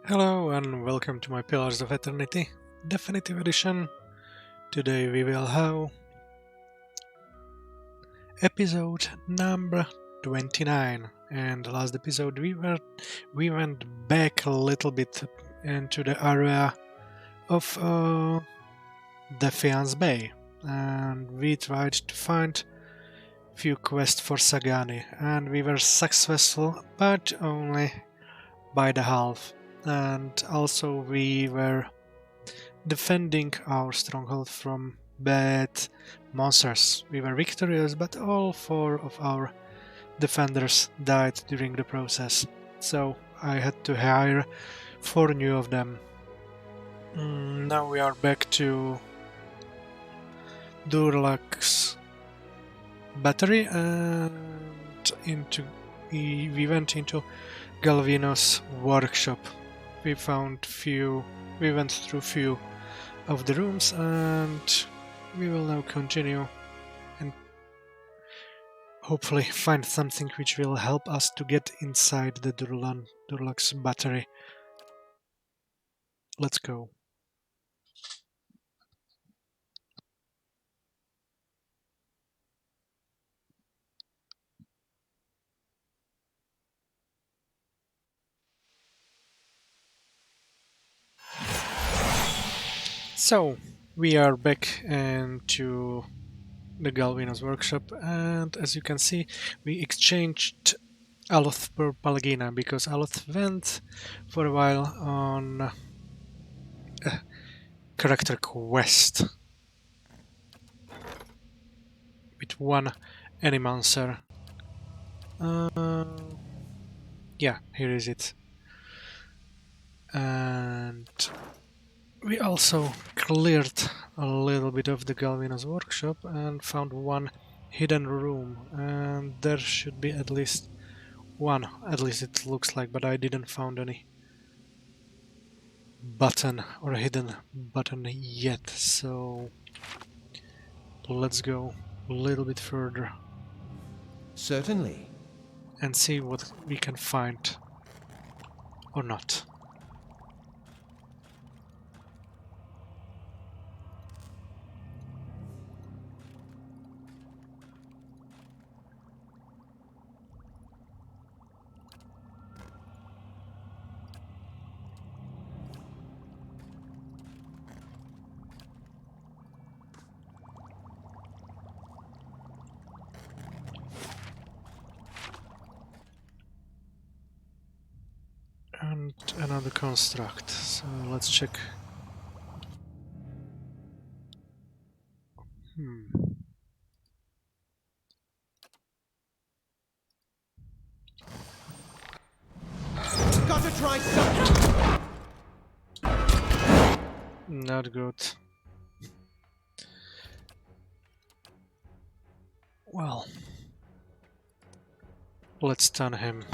Hello and welcome to my Pillars of Eternity Definitive Edition. Today we will have episode number 29, and last episode we went back a little bit into the area of Defiance Bay, and we tried to find few quests for Sagani, and we were successful but only by the half. And also we were defending our stronghold from bad monsters. We were victorious, but all four of our defenders died during the process, so I had to hire four new of them. Now we are back to Durlach's battery, and we went into Galvino's workshop. We went through few of the rooms, and we will now continue and hopefully find something which will help us to get inside the Durlach's battery. Let's go. So we are back into the Galvino's workshop, and as you can see, we exchanged Aloth per Palgina because Aloth went for a while on a character quest with one Animancer. Yeah, here is it. And we also cleared a little bit of the Galvino's workshop and found one hidden room, and there should be at least one, at least it looks like, but I didn't found any button or hidden button yet, so let's go a little bit further Certainly. and see what we can find or not. And another construct, so let's check. Gotta try something. Not good. Well, let's stun him.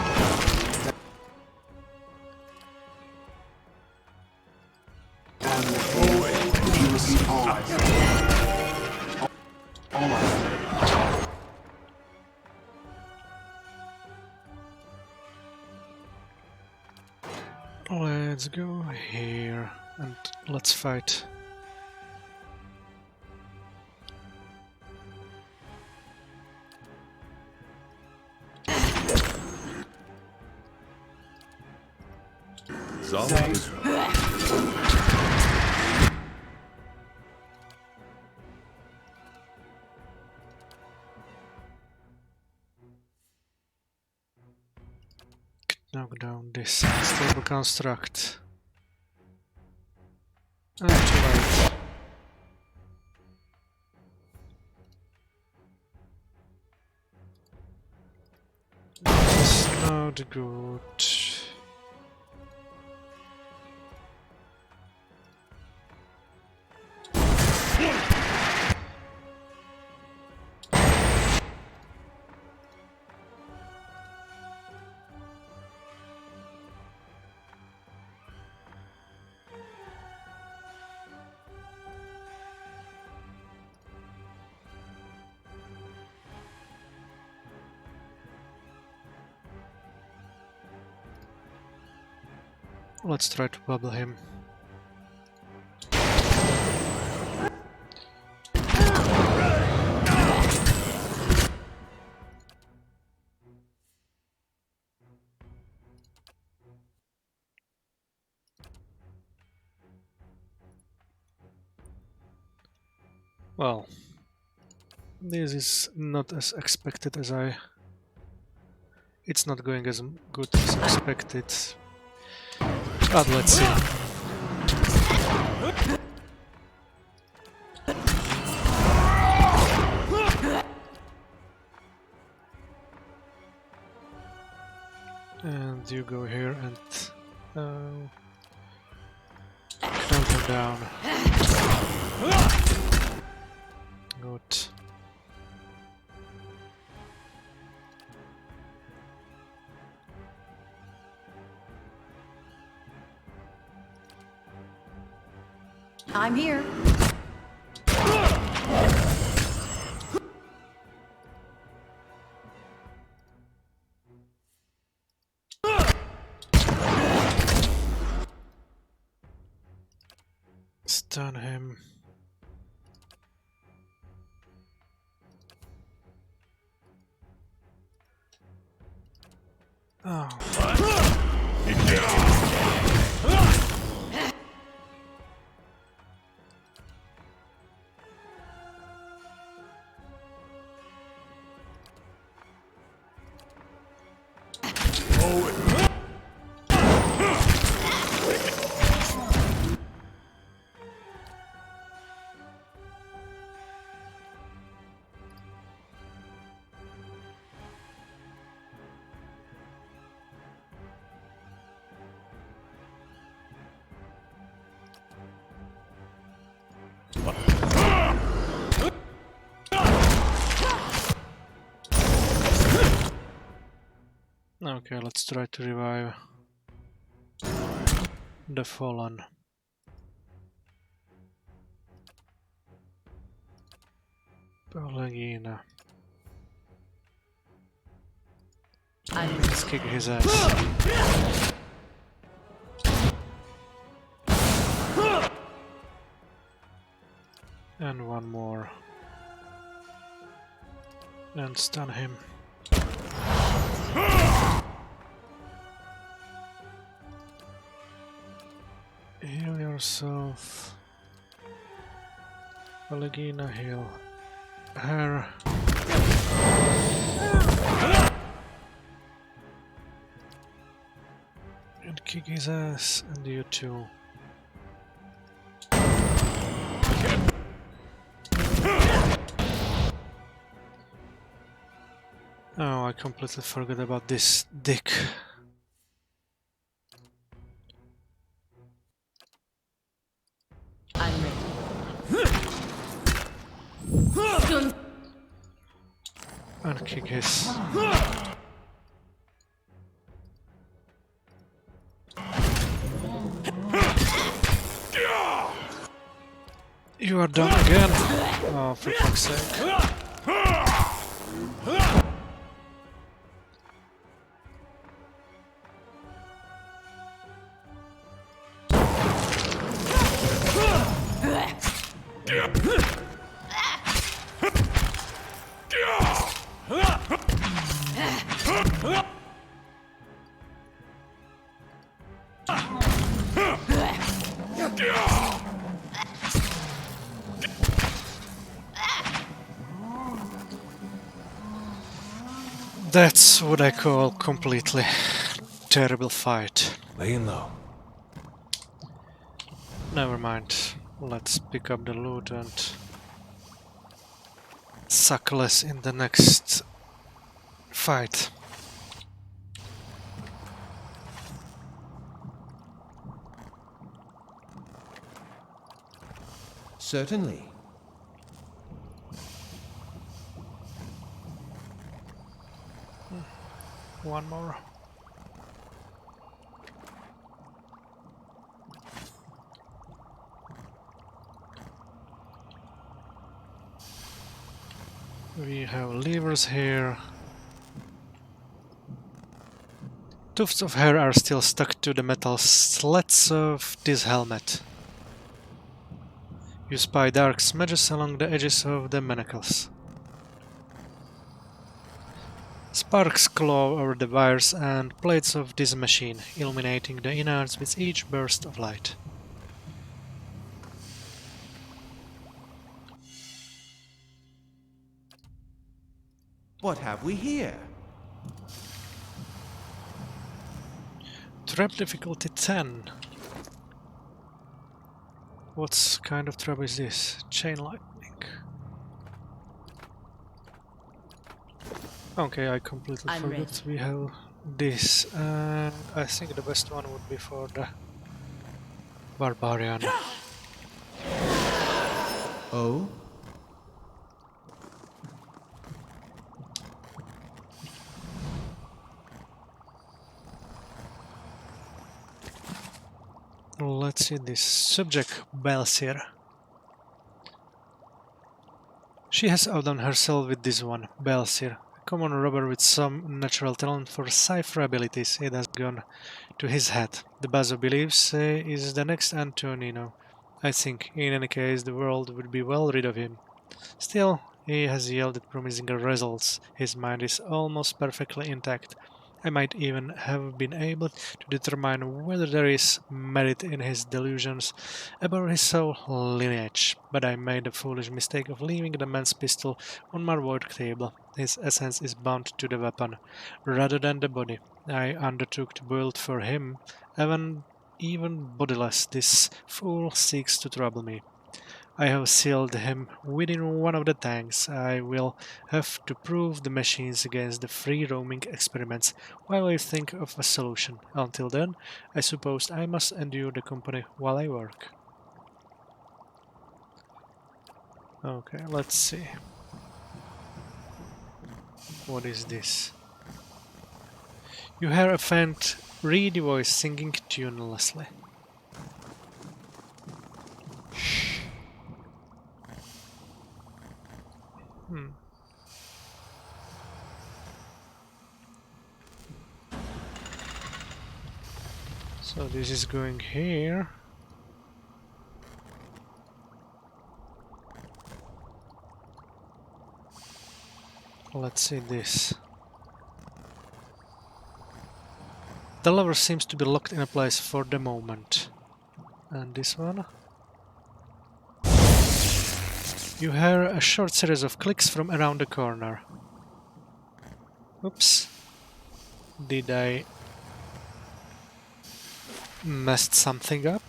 Let's go here and let's fight. Zombies. Knock down this stable construct. Too late. It's not good. Let's try to bubble him. Well, this is not as expected as I... It's not going as good as expected. But let's see. And you go here and count him down. Good. I'm here. Stun him. Oh. Okay, let's try to revive the fallen. Pelagina. Let's kick his ass. And one more. And stun him. Heal yourself. Pelagina, heal her. And kick his ass, and you too. Oh, I completely forgot about this dick. I'm ready. And kick his. You are done again? Oh, for fuck's sake. That's what I call completely terrible fight. Laying low. Never mind. Let's pick up the loot and suck less in the next fight. Certainly. One more. We have levers here. Tufts of hair are still stuck to the metal slats of this helmet. You spy dark smudges along the edges of the manacles. Sparks glow over the wires and plates of this machine, illuminating the innards with each burst of light. What have we here? Trap difficulty 10. What kind of trap is this? Chain lightning. Okay, I completely I'm forgot ready. we have this. I think the best one would be for the barbarian. Oh? Let's see this. Subject Belsier. She has outdone herself with this one, Belsier. A common robber with some natural talent for cipher abilities. It has gone to his head. The Bazo believes is the next Antonino. I think, in any case, the world would be well rid of him. Still, he has yielded promising results. His mind is almost perfectly intact. I might even have been able to determine whether there is merit in his delusions about his soul lineage, but I made the foolish mistake of leaving the man's pistol on my work table. His essence is bound to the weapon, rather than the body. I undertook to build for him, even bodiless. This fool seeks to trouble me. I have sealed him within one of the tanks. I will have to prove the machines against the free-roaming experiments while I think of a solution. Until then, I suppose I must endure the company while I work. Okay, let's see. What is this? You hear a faint, reedy voice singing tunelessly. So this is going here. Let's see this. The lever seems to be locked in a place for the moment. And this one? You hear a short series of clicks from around the corner. Oops. Did I messed something up?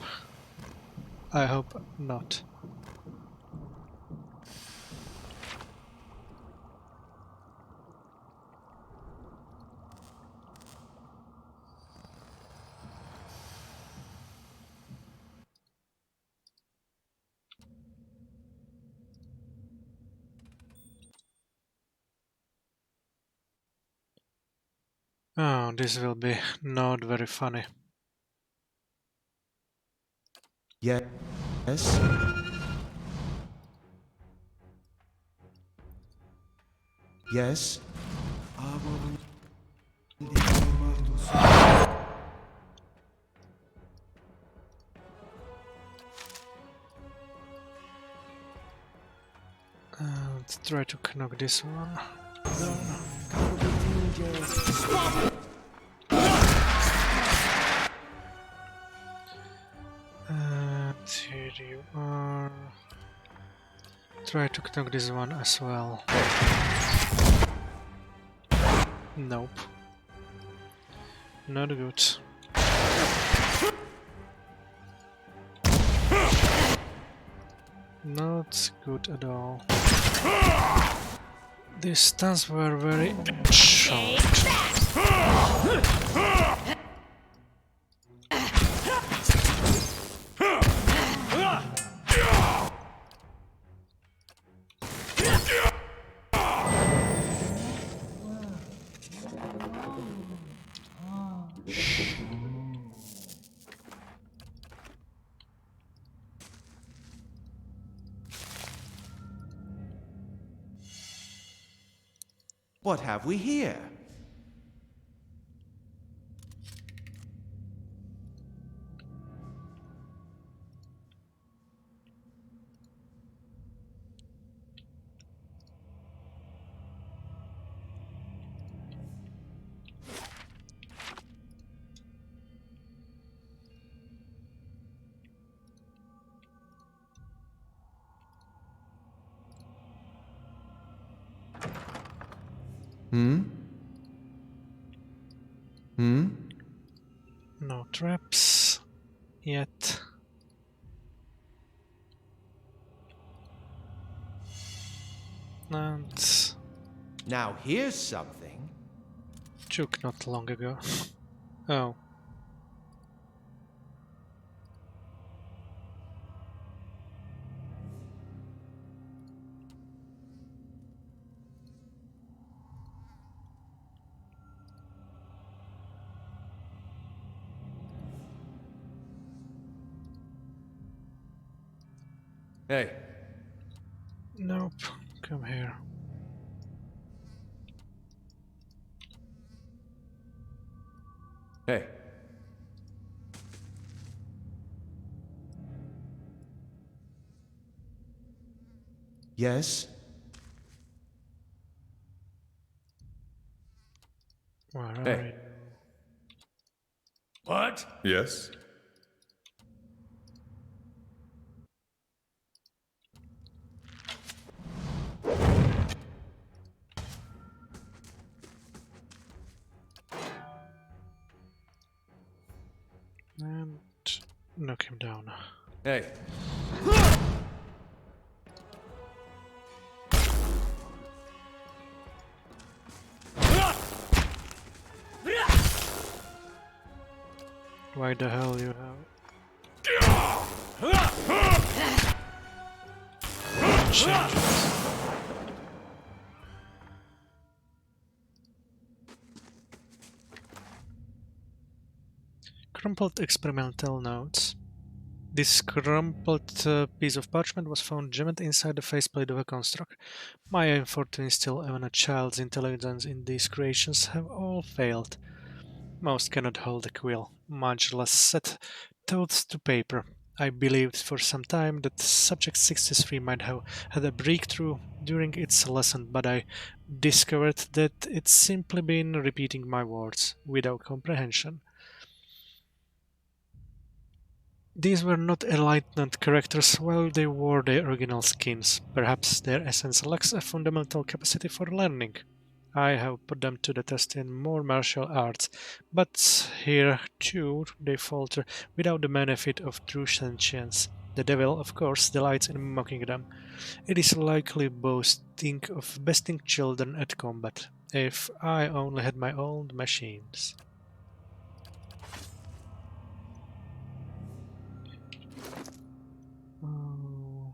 I hope not. Oh, this will be not very funny. Yes? Yes? Let's try to knock this one down. And here you are. Try to knock this one as well. Nope. Not good. Not good at all. These stunts were very short. What have we here? Hmm? Hmm? No traps yet. And Now here's something. took not long ago. Oh. Hey. Nope. Come here. Hey. Yes? Where are Hey. you? What? Yes? And knock him down. Hey. Why the hell you have changes? Crumpled experimental notes. This crumpled piece of parchment was found jammed inside the faceplate of a construct. My effort to instill even a child's intelligence in these creations have all failed. Most cannot hold a quill, much less set thoughts to paper. I believed for some time that Subject 63 might have had a breakthrough during its lesson, but I discovered that it's simply been repeating my words without comprehension. These were not enlightened characters while they wore their original skins. Perhaps their essence lacks a fundamental capacity for learning. I have put them to the test in more martial arts, but here too they falter without the benefit of true sentience. The devil, of course, delights in mocking them. It is likely boasting of besting children at combat. If I only had my own machines. Oh.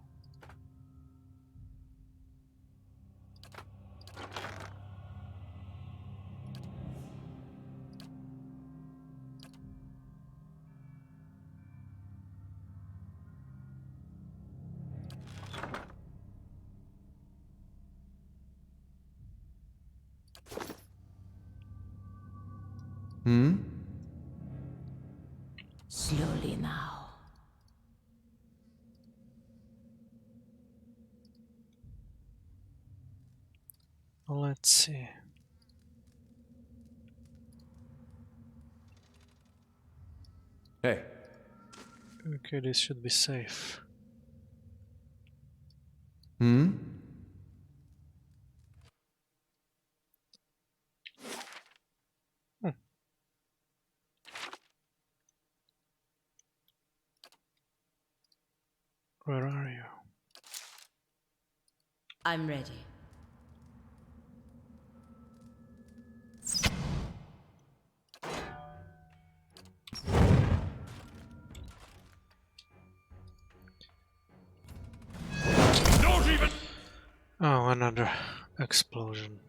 Hmm? Slowly now. Let's see. Hey. Okay, this should be safe. Hmm? Hmm. Where are you? I'm ready. Oh, another explosion.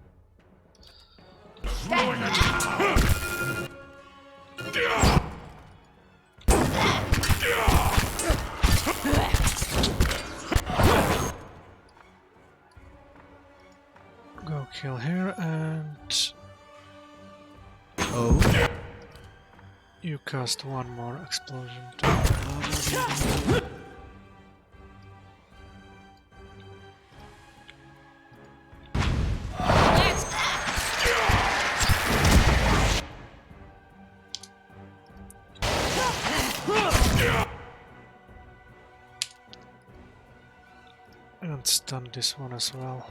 Go kill here and Oh? you cast one more explosion. And stun this one as well.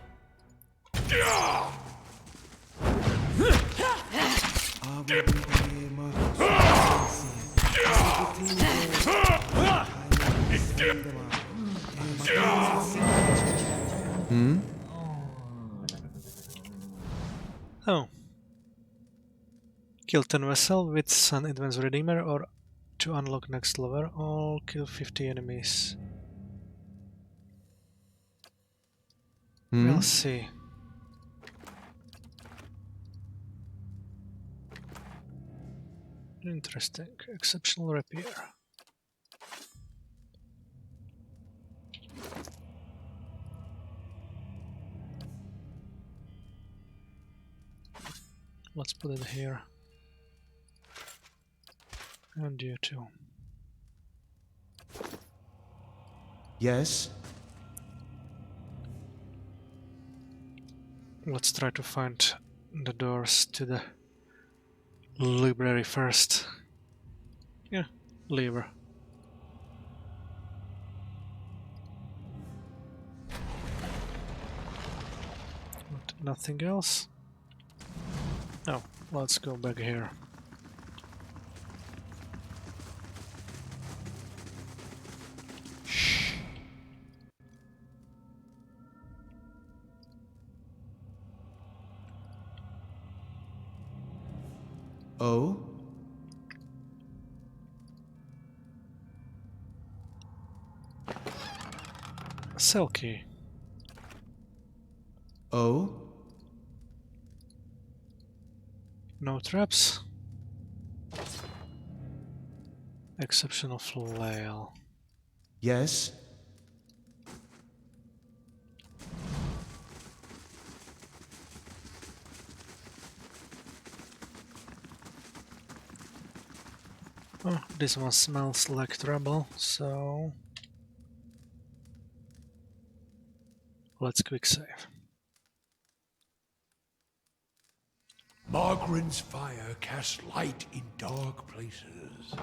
Hmm? Oh. Kill 10 vessel with Sun Advanced Redeemer or to unlock next level or kill 50 enemies. Hmm? We'll see. Interesting. Exceptional rapier. Let's put it here. And you too. Yes? Let's try to find the doors to the library first. Yeah, lever. Nothing else? No, let's go back here. Oh? Cell key. Oh? No traps. Exceptional flail. Yes? Oh, this one smells like trouble, so let's quick save. Margaren's fire casts light in dark places.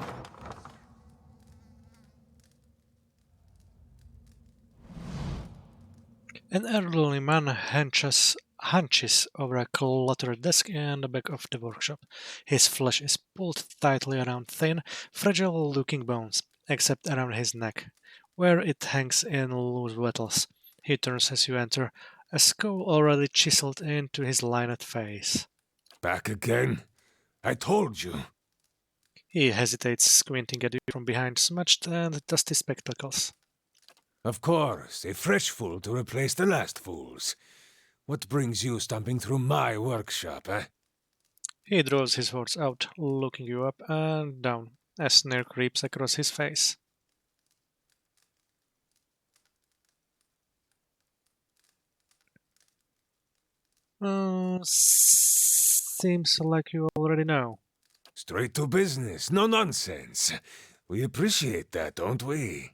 An elderly man hunches over a cluttered desk in the back of the workshop. His flesh is pulled tightly around thin, fragile-looking bones, except around his neck, where it hangs in loose wattles. He turns as you enter, a skull already chiseled into his lined face. Back again? I told you. He hesitates, squinting at you from behind smudged and dusty spectacles. Of course, a fresh fool to replace the last fools. What brings you stomping through my workshop, eh? He draws his words out, looking you up and down. A sneer creeps across his face. Seems like you already know. Straight to business, no nonsense. We appreciate that, don't we?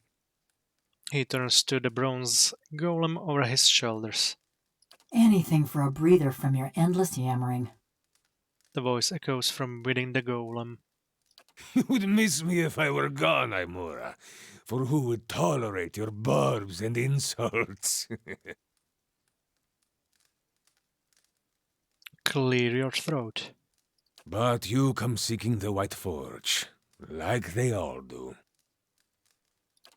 He turns to the bronze golem over his shoulders. Anything for a breather from your endless yammering. The voice echoes from within the golem. You would miss me if I were gone, Aimura. For who would tolerate your barbs and insults? Clear your throat. But you come seeking the White Forge, like they all do.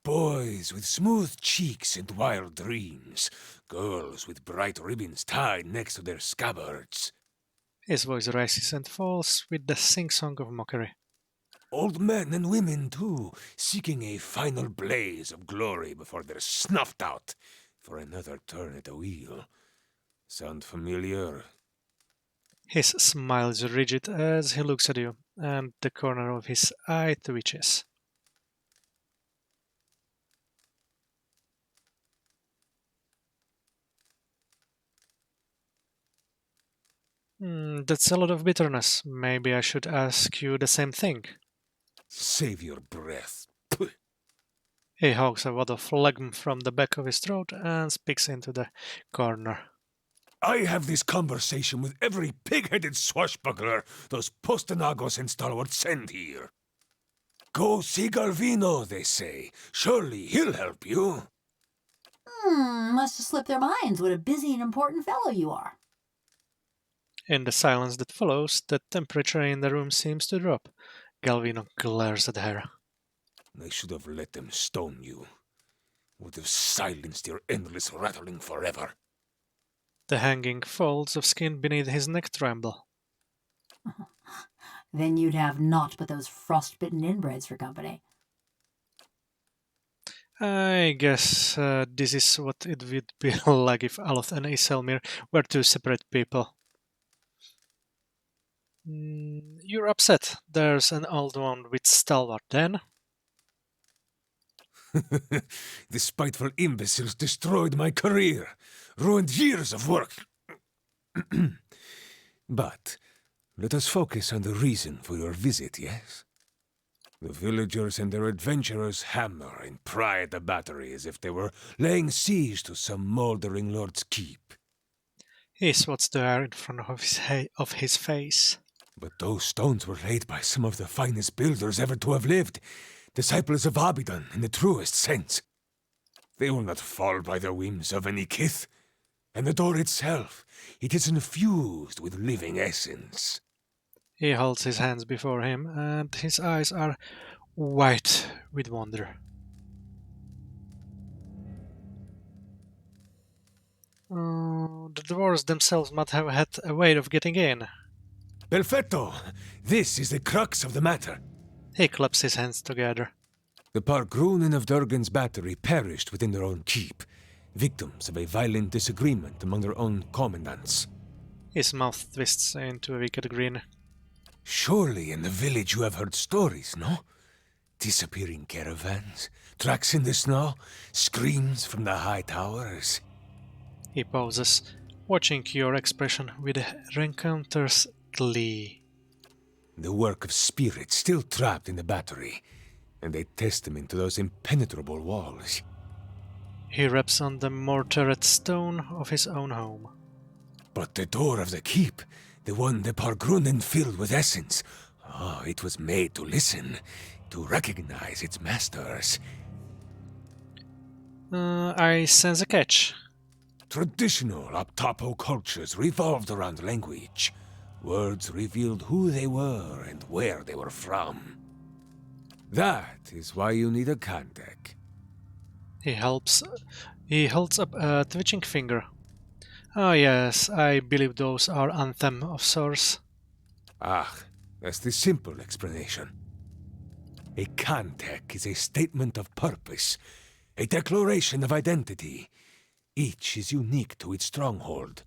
Boys with smooth cheeks and wild dreams. Girls with bright ribbons tied next to their scabbards. His voice rises and falls with the sing-song of mockery. Old men and women, too, seeking a final blaze of glory before they're snuffed out for another turn at the wheel. Sound familiar? His smile is rigid as he looks at you, and the corner of his eye twitches. That's a lot of bitterness. Maybe I should ask you the same thing. Save your breath. He haugs a wad of phlegm from the back of his throat and speaks into the corner. I have this conversation with every pig-headed swashbuckler those Postenagos and stalwarts send here. Go see Garvino, they say. Surely he'll help you. Must have slipped their minds what a busy and important fellow you are. In the silence that follows, the temperature in the room seems to drop. Galvino glares at her. I should have let them stone you. Would have silenced your endless rattling forever. The hanging folds of skin beneath his neck tremble. Then you'd have naught but those frostbitten inbreds for company. I guess this is what it would be like if Aloth and Iselmir were two separate people. You're upset. There's an old one with stalwart then. The spiteful imbeciles destroyed my career, ruined years of work. But let us focus on the reason for your visit, yes? The villagers and their adventurers hammer and pry at the battery as if they were laying siege to some mouldering lord's keep. He swats the air in front of his face. But those stones were laid by some of the finest builders ever to have lived, disciples of Abidan in the truest sense. They will not fall by the whims of any kith. And the door itself, it is infused with living essence. He holds his hands before him, and his eyes are white with wonder. The dwarves themselves must have had a way of getting in. Perfetto! This is the crux of the matter. He claps his hands together. The Pargrunen of Durgan's battery perished within their own keep, victims of a violent disagreement among their own commandants. His mouth twists into a wicked grin. Surely in the village you have heard stories, no? Disappearing caravans, tracks in the snow, screams from the high towers. He pauses, watching your expression with a rencounter's glee. The work of spirits still trapped in the battery, and a testament to those impenetrable walls. He raps on the mortared stone of his own home. But the door of the keep, the one the Pargrunen filled with essence, it was made to listen, to recognize its masters. I sense a catch. Traditional Aptapo cultures revolved around language. Words revealed who they were and where they were from. That is why you need a Kantek. He holds up a twitching finger. Ah, yes, I believe those are anthem of sorts. That's the simple explanation. A Kantek is a statement of purpose, a declaration of identity. Each is unique to its stronghold.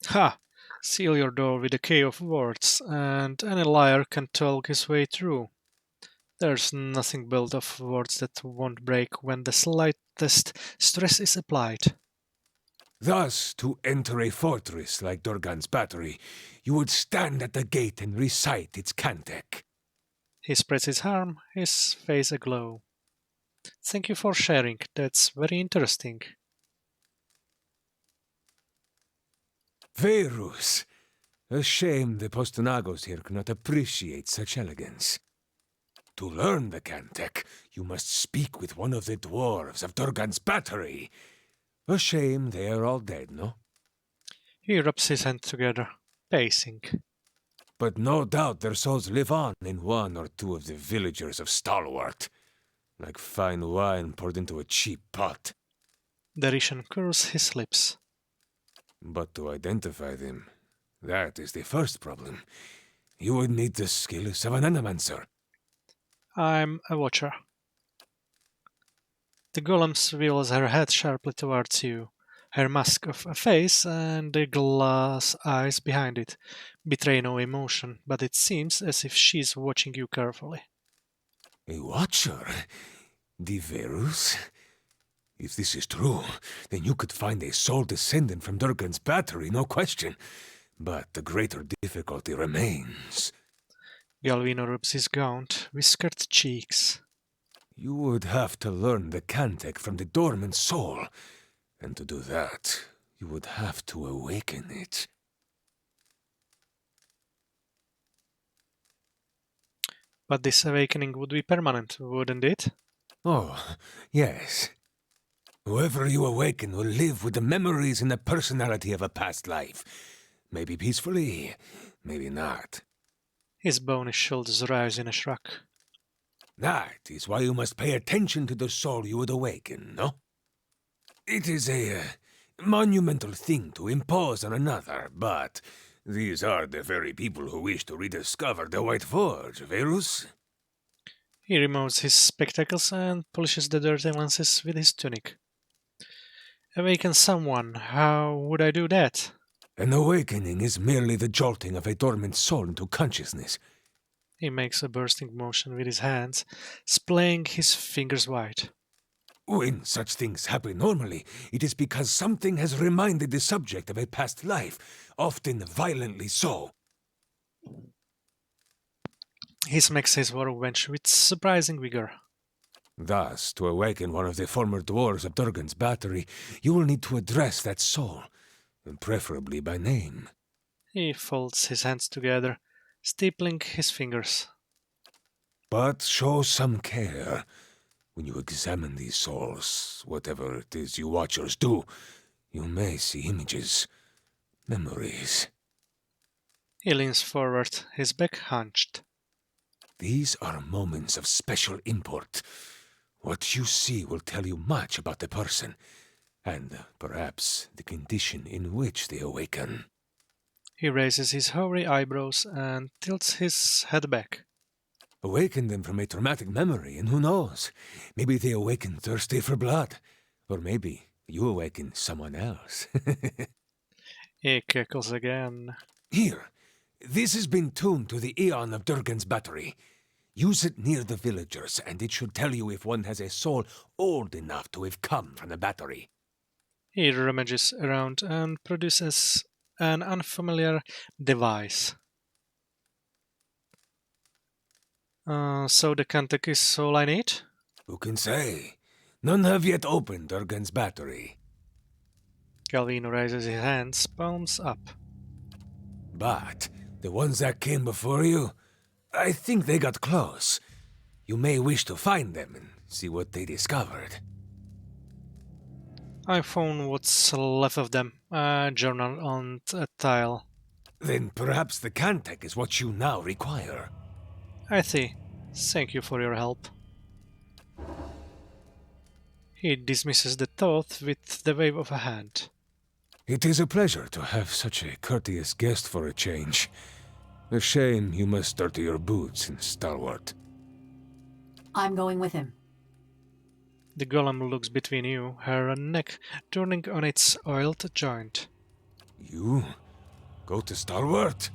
Ha! Seal your door with a key of words, and any liar can talk his way through. There's nothing built of words that won't break when the slightest stress is applied. Thus, to enter a fortress like Durgan's battery, you would stand at the gate and recite its Kantek. He spreads his arm, his face aglow. Thank you for sharing, that's very interesting. Verus! A shame the Postonagos here cannot appreciate such elegance. To learn the Kantek, you must speak with one of the dwarves of Durgan's battery. A shame they are all dead, no? He rubs his hands together, pacing. But no doubt their souls live on in one or two of the villagers of Stalwart, like fine wine poured into a cheap pot. The Rishan curls his lips. But to identify them, that is the first problem. You would need the skills of an animancer. I'm a watcher. The golem swivels her head sharply towards you. Her mask of a face and the glass eyes behind it betray no emotion, but it seems as if she's watching you carefully. A watcher? The Verus? If this is true, then you could find a sole descendant from Durgan's battery, no question. But the greater difficulty remains. Galvino rubs his gaunt, whiskered cheeks. You would have to learn the Kantek from the dormant soul. And to do that, you would have to awaken it. But this awakening would be permanent, wouldn't it? Oh, yes. Whoever you awaken will live with the memories and the personality of a past life. Maybe peacefully, maybe not. His bony shoulders rise in a shrug. That is why you must pay attention to the soul you would awaken, no? It is a monumental thing to impose on another, but these are the very people who wish to rediscover the White Forge, Verus? He removes his spectacles and polishes the dirty lenses with his tunic. Awaken someone, how would I do that? An awakening is merely the jolting of a dormant soul into consciousness. He makes a bursting motion with his hands, splaying his fingers wide. When such things happen normally, it is because something has reminded the subject of a past life, often violently so. He smacks his workbench with surprising vigor. Thus, to awaken one of the former dwarves of Durgan's battery, you will need to address that soul, and preferably by name. He folds his hands together, steepling his fingers. But show some care. When you examine these souls, whatever it is you watchers do, you may see images, memories. He leans forward, his back hunched. These are moments of special import. What you see will tell you much about the person, and perhaps the condition in which they awaken. He raises his hoary eyebrows and tilts his head back. Awaken them from a traumatic memory, and who knows? Maybe they awaken thirsty for blood. Or maybe you awaken someone else. He cackles again. Here, this has been tuned to the Aeon of Durgan's battery. Use it near the villagers, and it should tell you if one has a soul old enough to have come from the battery. He rummages around and produces an unfamiliar device. So the contact is all I need? Who can say? None have yet opened Durgan's battery. Galvino raises his hands, palms up. But the ones that came before you, I think they got close. You may wish to find them and see what they discovered. I found what's left of them, a journal and a tile. Then perhaps the Kantek is what you now require. I see. Thank you for your help. He dismisses the thought with the wave of a hand. It is a pleasure to have such a courteous guest for a change. A shame you must dirty your boots in Stalwart. I'm going with him. The golem looks between you, her neck turning on its oiled joint. You? Go to Stalwart?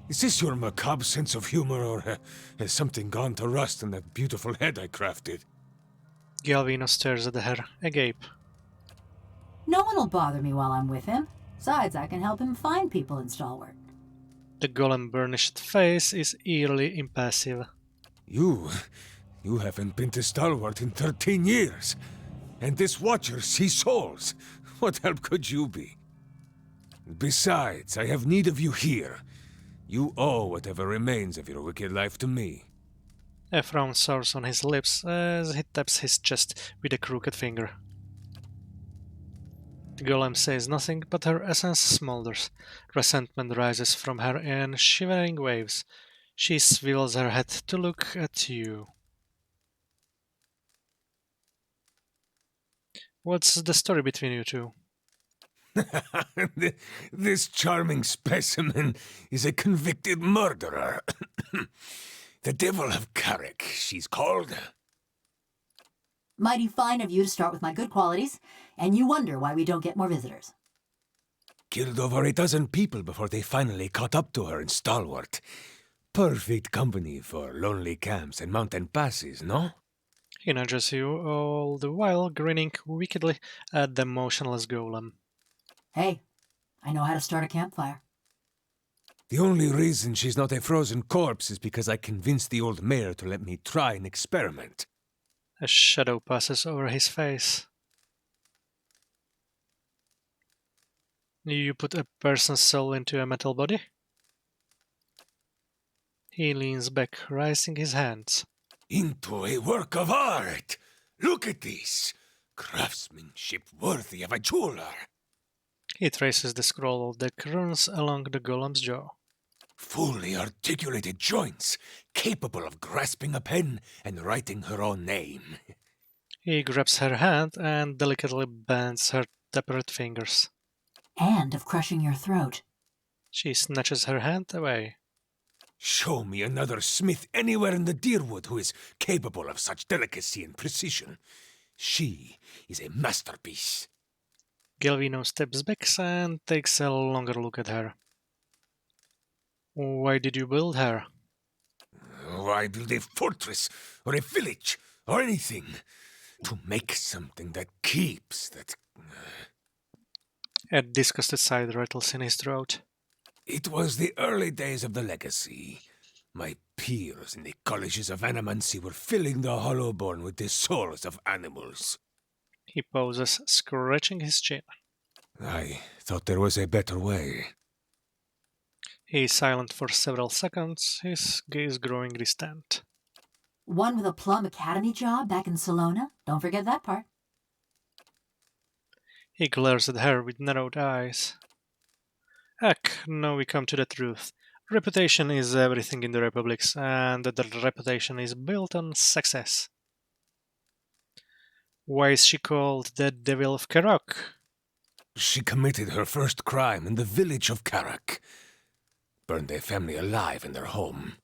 Is this your macabre sense of humor, or has something gone to rust in that beautiful head I crafted? Galvino stares at her, agape. No one will bother me while I'm with him. Besides, I can help him find people in Stalwart. The golem burnished face is eerily impassive. You haven't been to Stalwart in 13 years. And this watcher sees souls. What help could you be? Besides, I have need of you here. You owe whatever remains of your wicked life to me. A frown soars on his lips as he taps his chest with a crooked finger. The golem says nothing, but her essence smolders. Resentment rises from her in shivering waves. She swivels her head to look at you. What's the story between you two? This charming specimen is a convicted murderer. The Devil of Carrick, she's called. Mighty fine of you to start with my good qualities, and you wonder why we don't get more visitors. Killed over a dozen people before they finally caught up to her in Stalwart. Perfect company for lonely camps and mountain passes, no? He nudges you, all the while grinning wickedly at the motionless golem. Hey, I know how to start a campfire. The only reason she's not a frozen corpse is because I convinced the old mayor to let me try an experiment. A shadow passes over his face. You put a person's soul into a metal body? He leans back, raising his hands. Into a work of art! Look at this! Craftsmanship worthy of a jeweler. He traces the scroll of the runes along the golem's jaw. Fully articulated joints, capable of grasping a pen and writing her own name. He grabs her hand and delicately bends her tapered fingers. And of crushing your throat. She snatches her hand away. Show me another smith anywhere in the Deerwood who is capable of such delicacy and precision. She is a masterpiece. Galvino steps back and takes a longer look at her. Why did you build her? Why build a fortress or a village or anything? To make something that keeps, that... A disgusted sigh rattles in his throat. It was the early days of the legacy. My peers in the colleges of Animancy were filling the Hollowborn with the souls of animals. He pauses, scratching his chin. I thought there was a better way. He is silent for several seconds, his gaze growing distant. One with a Plum Academy job back in Salona. Don't forget that part. He glares at her with narrowed eyes. Heck, now we come to the truth. Reputation is everything in the Republics, and the reputation is built on success. Why is she called the Devil of Karok? She committed her first crime in the village of Karak. Burned a family alive in their home.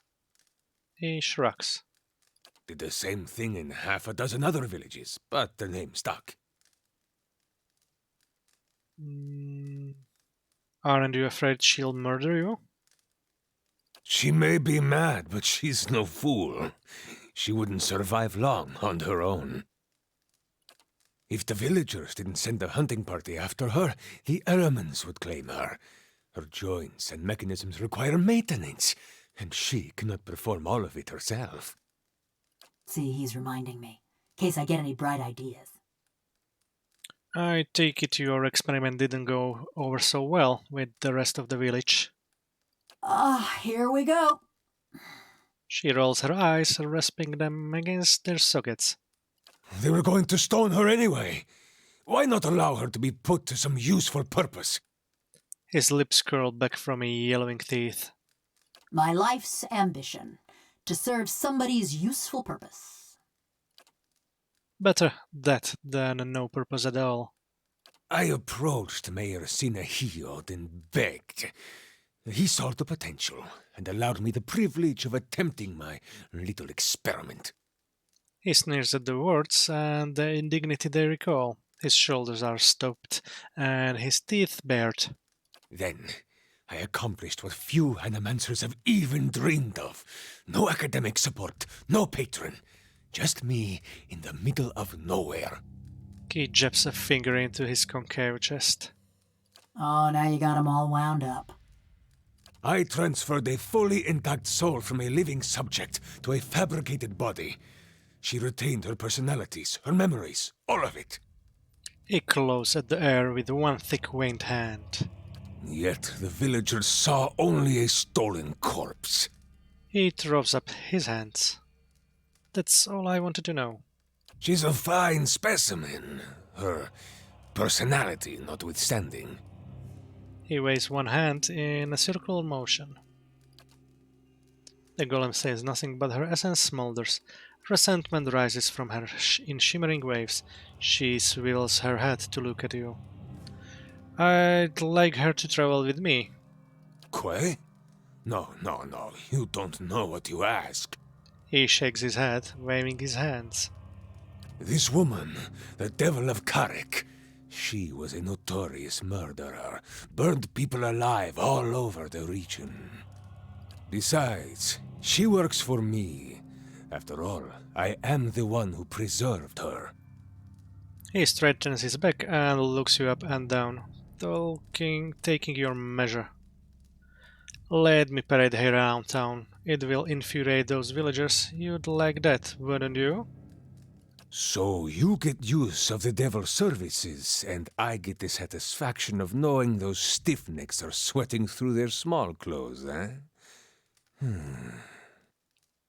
He shrugs. Did the same thing in half a dozen other villages, but the name stuck. Aren't you afraid she'll murder you? She may be mad, but she's no fool. She wouldn't survive long on her own. If the villagers didn't send a hunting party after her, the Elements would claim her. Her joints and mechanisms require maintenance, and she cannot perform all of it herself. See, he's reminding me. In case I get any bright ideas. I take it your experiment didn't go over so well with the rest of the village. Here we go. She rolls her eyes, rasping them against their sockets. They were going to stone her anyway. Why not allow her to be put to some useful purpose? His lips curl back from yellowing teeth. My life's ambition. To serve somebody's useful purpose. Better that than no purpose at all. I approached Mayor Sinahiod and begged. He saw the potential and allowed me the privilege of attempting my little experiment. He sneers at the words and the indignity they recall. His shoulders are stooped and his teeth bared. Then I accomplished what few animancers have even dreamed of. No academic support, no patron. Just me in the middle of nowhere. He jabs a finger into his concave chest. Oh, now you got him all wound up. I transferred a fully intact soul from a living subject to a fabricated body. She retained her personalities, her memories, all of it. He claws at the air with one thick veined hand. Yet the villagers saw only a stolen corpse. He throws up his hands. That's all I wanted to know. She's a fine specimen, her personality notwithstanding. He waves one hand in a circular motion. The golem says nothing, but her essence smolders. Resentment rises from her in shimmering waves. She swivels her head to look at you. I'd like her to travel with me. Quay? No, you don't know what you ask. He shakes his head, waving his hands. This woman, the Devil of Karek, she was a notorious murderer, burned people alive all over the region. Besides, she works for me. After all, I am the one who preserved her. He straightens his back and looks you up and down, taking your measure. Let me parade her around town. It will infuriate those villagers. You'd like that, wouldn't you? So you get use of the Devil's services, and I get the satisfaction of knowing those stiffnecks are sweating through their small clothes, eh?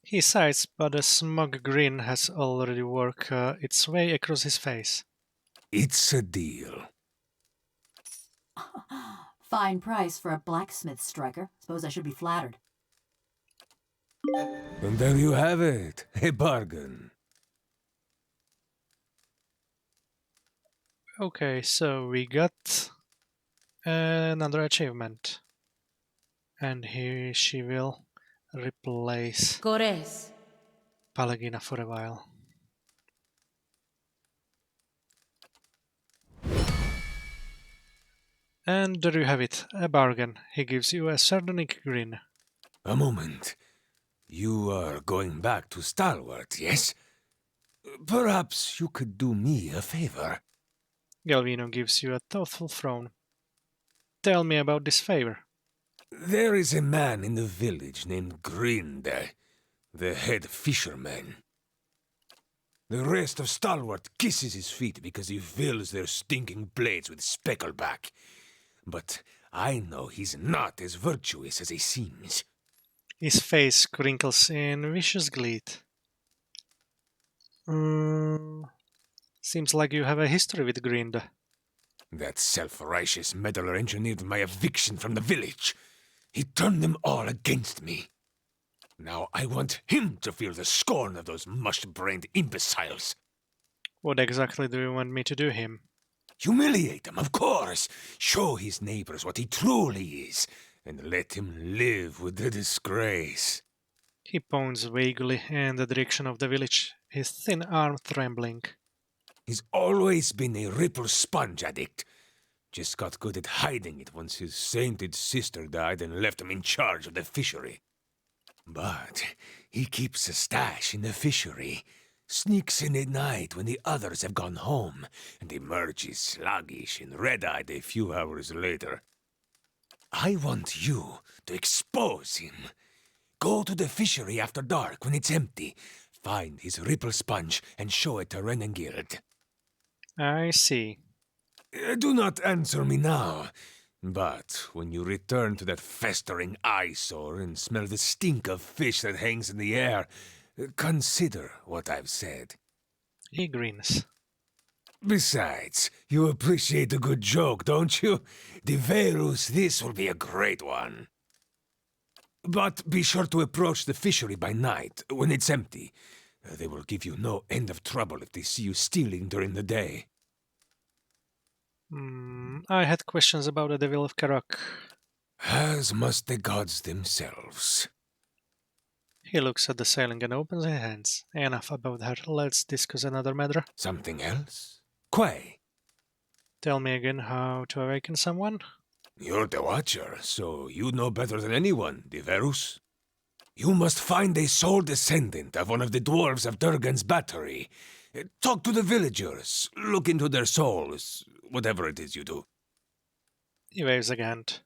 He sighs, but a smug grin has already worked its way across his face. It's a deal. Fine price for a blacksmith striker. Suppose I should be flattered. And there you have it, a bargain. Okay, so we got another achievement. And here she will replace Gores. Palagina for a while. And there you have it, a bargain. He gives you a sardonic grin. A moment. You are going back to Stalwart, yes? Perhaps you could do me a favor. Galvino gives you a thoughtful frown. Tell me about this favor. There is a man in the village named Grinde, the head fisherman. The rest of Stalwart kisses his feet because he fills their stinking blades with speckleback. But I know he's not as virtuous as he seems. His face crinkles in vicious glee. Seems like you have a history with Grinde. That self-righteous meddler engineered my eviction from the village. He turned them all against me. Now I want him to feel the scorn of those mush-brained imbeciles. What exactly do you want me to do him? Humiliate him, of course. Show his neighbors what he truly is, and let him live with the disgrace. He points vaguely in the direction of the village, his thin arm trembling. He's always been a ripple sponge addict. Just got good at hiding it once his sainted sister died and left him in charge of the fishery. But he keeps a stash in the fishery, sneaks in at night when the others have gone home, and emerges sluggish and red-eyed a few hours later. I want you to expose him. Go to the fishery after dark when it's empty, find his ripple sponge and show it to Renengild. I see. Do not answer me now, but when you return to that festering eyesore and smell the stink of fish that hangs in the air, consider what I've said. He grins. Besides, you appreciate a good joke, don't you? Deverus, this will be a great one. But be sure to approach the fishery by night, when it's empty. They will give you no end of trouble if they see you stealing during the day. I had questions about the Devil of Karok. As must the gods themselves. He looks at the sailing and opens his hands. Enough about her, let's discuss another matter. Something else? Quay. Tell me again how to awaken someone? You're the Watcher, so you know better than anyone, Diverus. You must find a sole descendant of one of the dwarves of Durgan's battery. Talk to the villagers, look into their souls, whatever it is you do. He waves a hand.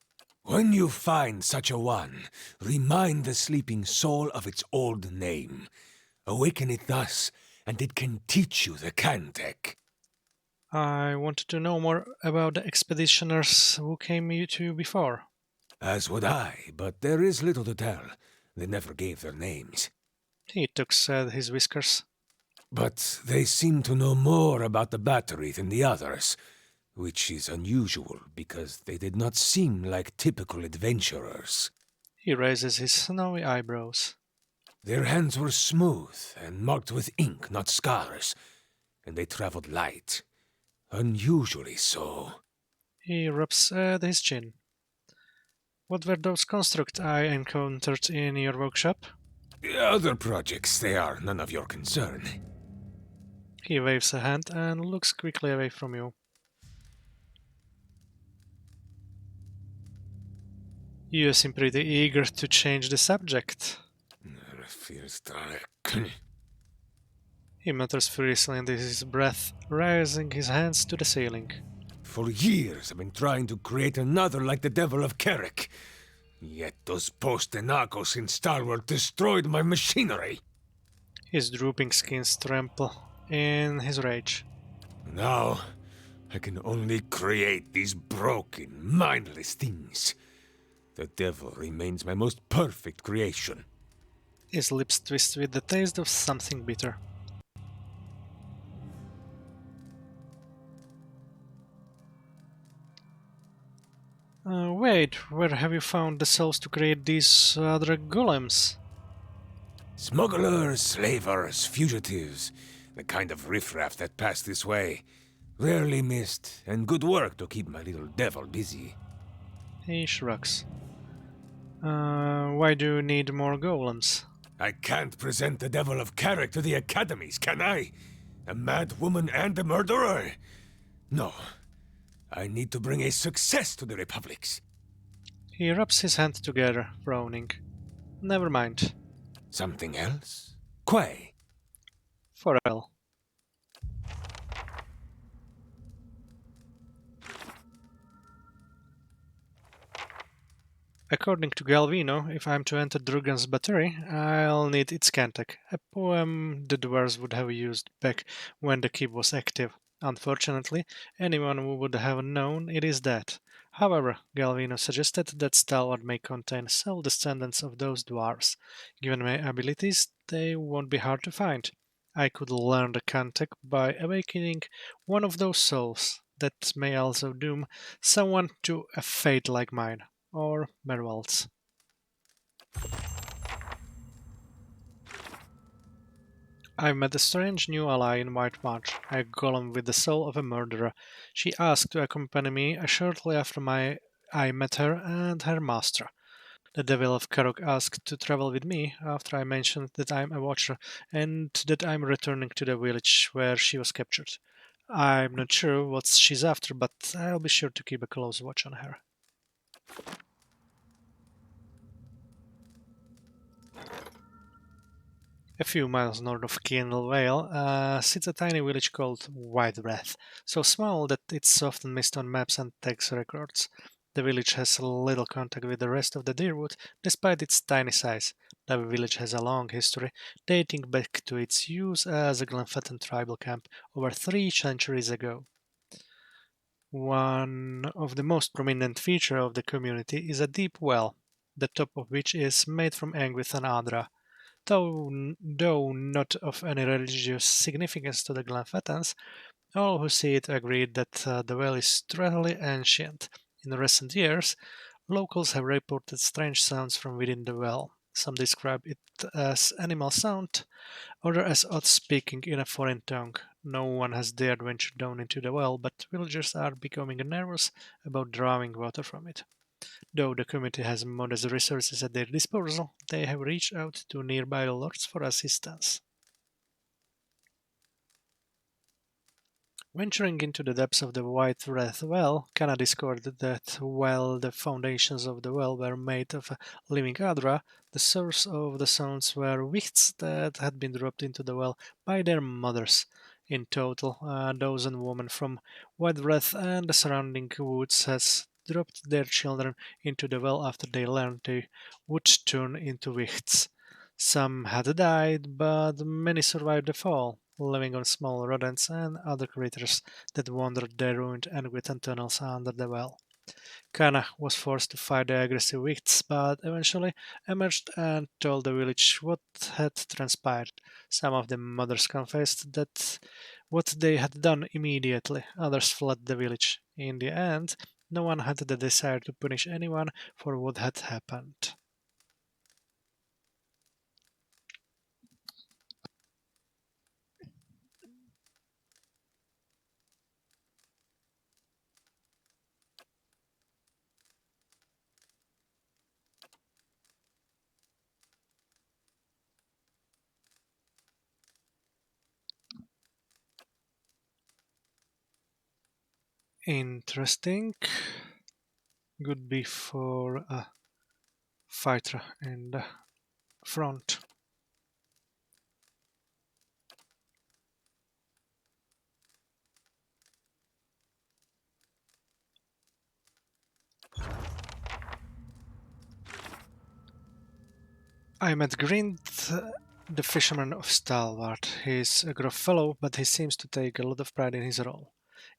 When you find such a one, remind the sleeping soul of its old name. Awaken it thus, and it can teach you the Cantek. I wanted to know more about the expeditioners who came to you before. As would I, but there is little to tell. They never gave their names. He tucks at his whiskers. But they seem to know more about the battery than the others, which is unusual because they did not seem like typical adventurers. He raises his snowy eyebrows. Their hands were smooth and marked with ink, not scars, and they traveled light. Unusually so. He rubs at his chin. What were those constructs I encountered in your workshop? Other projects, they are none of your concern. He waves a hand and looks quickly away from you. You seem pretty eager to change the subject. He mutters furiously under his breath, raising his hands to the ceiling. For years I've been trying to create another like the Devil of Carrick. Yet those post-Enagos in Stalwart destroyed my machinery. His drooping skins tremble in his rage. Now, I can only create these broken, mindless things. The devil remains my most perfect creation. His lips twist with the taste of something bitter. Wait, where have you found the souls to create these other golems? Smugglers, slavers, fugitives, the kind of riffraff that pass this way. Rarely missed, and good work to keep my little devil busy. He shrugs. Why do you need more golems? I can't present the devil of Carrick to the academies, can I? A mad woman and a murderer? No. I need to bring a success to the republics. He rubs his hands together, frowning. Never mind. Something else? Quay. Forel. According to Galvino, if I'm to enter Drugan's battery, I'll need its Cantic, a poem the dwarves would have used back when the keep was active. Unfortunately, anyone who would have known it is dead. However, Galvino suggested that Stalwart may contain sole descendants of those dwarves. Given my abilities, they won't be hard to find. I could learn the Cantic by awakening one of those souls. That may also doom someone to a fate like mine or Merwald's. I met a strange new ally in White March, a golem with the soul of a murderer. She asked to accompany me shortly after I met her and her master. The Devil of Karok asked to travel with me after I mentioned that I'm a watcher and that I'm returning to the village where she was captured. I'm not sure what she's after, but I'll be sure to keep a close watch on her. A few miles north of Kendall Vale sits a tiny village called Whitebreath, so small that it's often missed on maps and tax records. The village has little contact with the rest of the Deerwood, despite its tiny size. The village has a long history, dating back to its use as a Glenfatton tribal camp over 3 centuries ago. One of the most prominent features of the community is a deep well, the top of which is made from Anguith and Adra. Though not of any religious significance to the Glenfattans, all who see it agree that the well is truly ancient. In recent years, locals have reported strange sounds from within the well. Some describe it as animal sound, others as odd speaking in a foreign tongue. No one has dared venture down into the well, but villagers are becoming nervous about drawing water from it. Though the community has modest resources at their disposal, they have reached out to nearby lords for assistance. Venturing into the depths of the White Wrath well, Kana discovered that while the foundations of the well were made of living Adra, the source of the sounds were wicks that had been dropped into the well by their mothers. In total, a dozen women from White Wrath and the surrounding woods has dropped their children into the well after they learned they would turn into wicks. Some had died, but many survived the fall, living on small rodents and other creatures that wandered the ruined and wooden tunnels under the well. Kana was forced to fight the aggressive wicks, but eventually emerged and told the village what had transpired. Some of the mothers confessed that what they had done immediately, others fled the village. In the end, no one had the desire to punish anyone for what had happened. Interesting. Good be for a fighter in the front. I met Grind, the fisherman of Stalwart. He's a gruff fellow, but he seems to take a lot of pride in his role.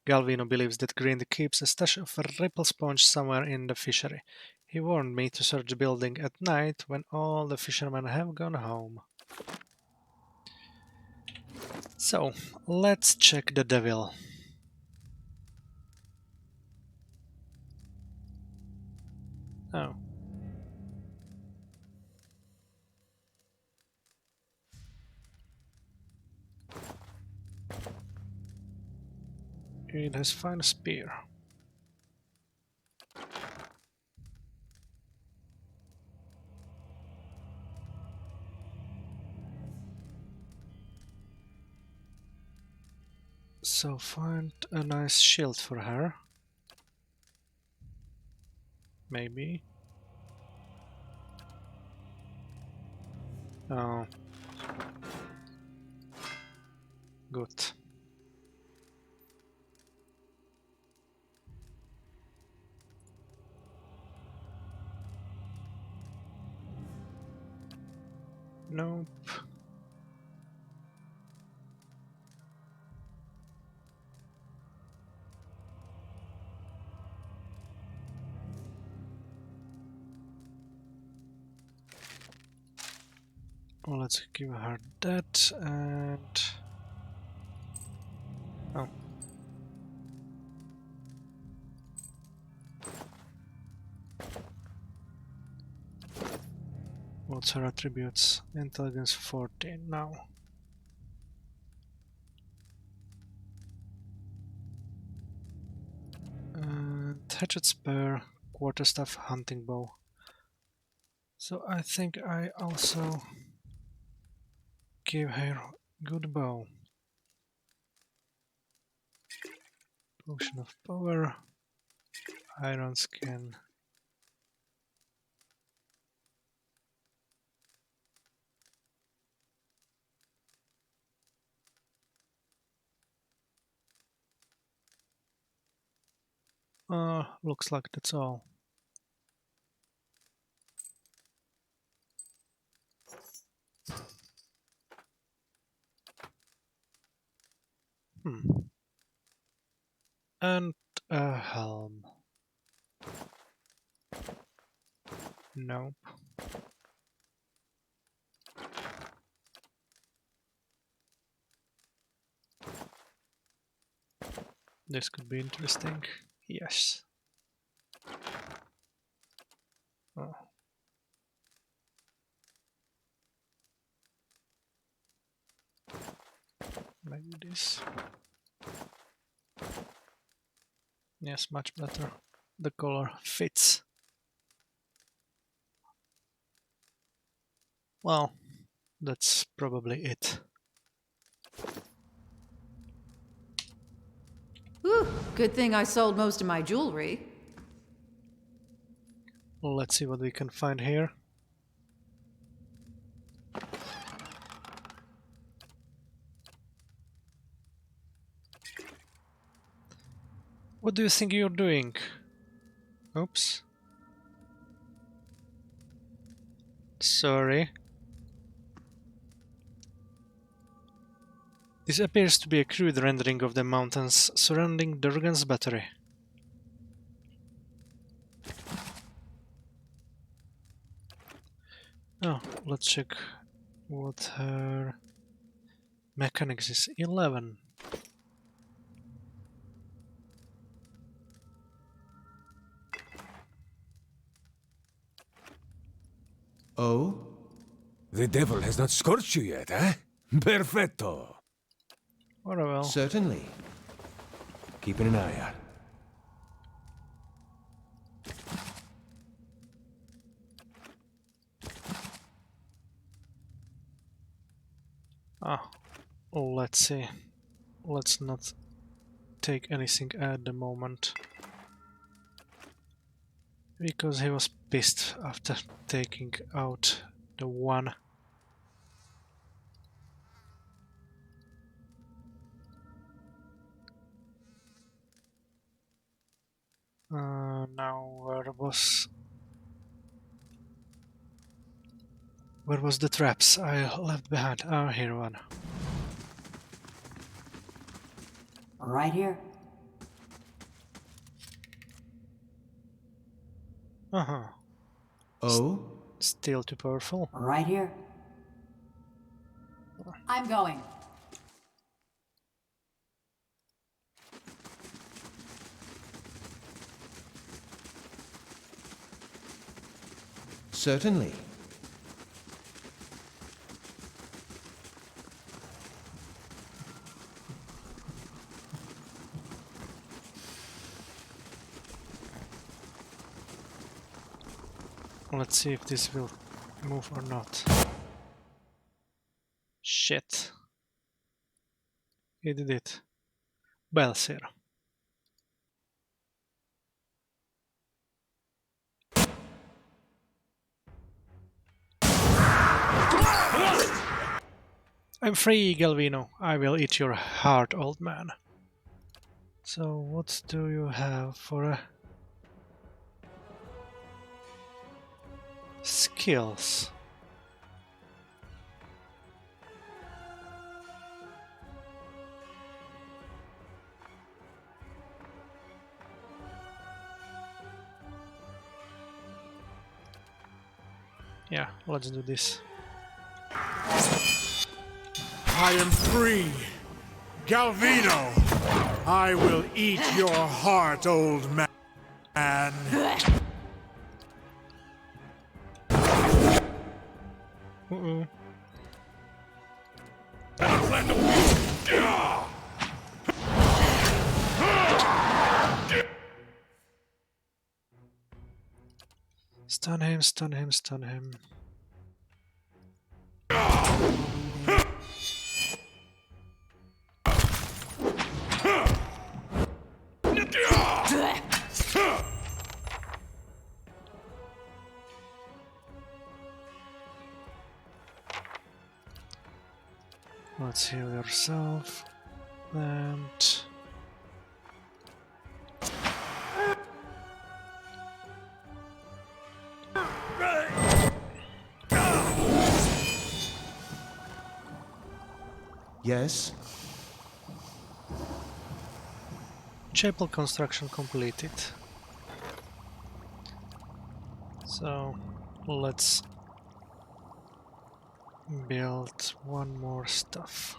Galvino believes that Grind keeps a stash of ripple sponge somewhere in the fishery. He warned me to search the building at night when all the fishermen have gone home. So, let's check the devil. Oh. It has fine spear. So find a nice shield for her. Maybe. Oh. Good. Nope. Well, let's give her that and... Oh. What's her attributes? Intelligence 14 now. And hatchet spear, quarterstaff, hunting bow. So I think I also give her good bow. Potion of power, iron skin. Looks like that's all. And a helm. Nope. This could be interesting. Yes. Oh. Maybe this. Yes, much better. The color fits. Well, that's probably it. Whew, good thing I sold most of my jewelry. Let's see what we can find here. What do you think you're doing? Oops. Sorry. This appears to be a crude rendering of the mountains surrounding Durgan's battery. Oh, let's check what her mechanics is. 11. Oh? The devil has not scorched you yet, eh? Perfetto. Very well. Certainly. Keeping an eye out. Ah, let's see. Let's not take anything at the moment. Because he was pissed after taking out the one. Now where was the traps I left behind? Oh, here one. Right here. Uh-huh. Oh? Still too powerful. Right here. I'm going. Certainly. Let's see if this will move or not. Shit. It did it. Belser. I'm free, Galvino. I will eat your heart, old man. So, what do you have for a... skills? Yeah, let's do this. I am free. Galvino, I will eat your heart, old man. Uh-oh. Stun him, stun him, stun him. Let's heal yourself. And... Yes? chapel construction completed. So let's build one more stuff.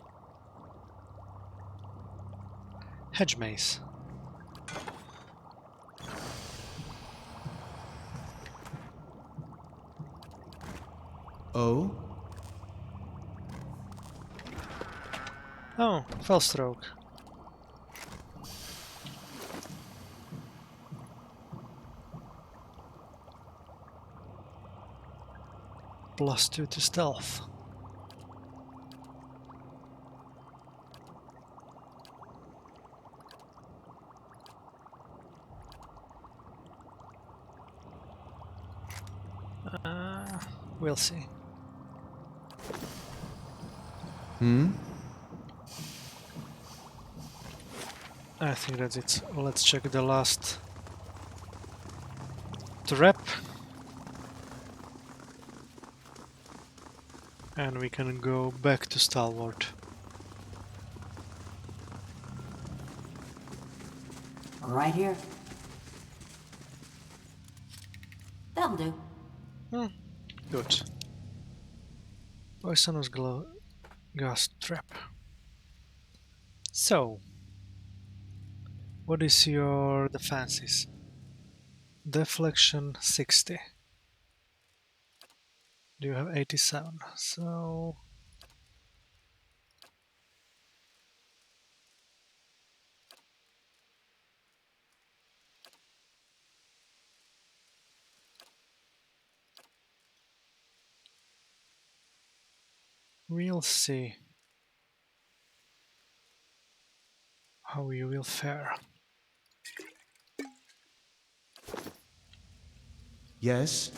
Hedge maze. Oh? Oh, fell stroke. +2 to stealth. We'll see. I think that's it. Let's check the last trap. And we can go back to Stalwart. Right here. That'll do. Good. Poisonous gas trap. So, what is your defenses? Deflection 60. Do you have 87? So... we'll see how you will fare. Yes?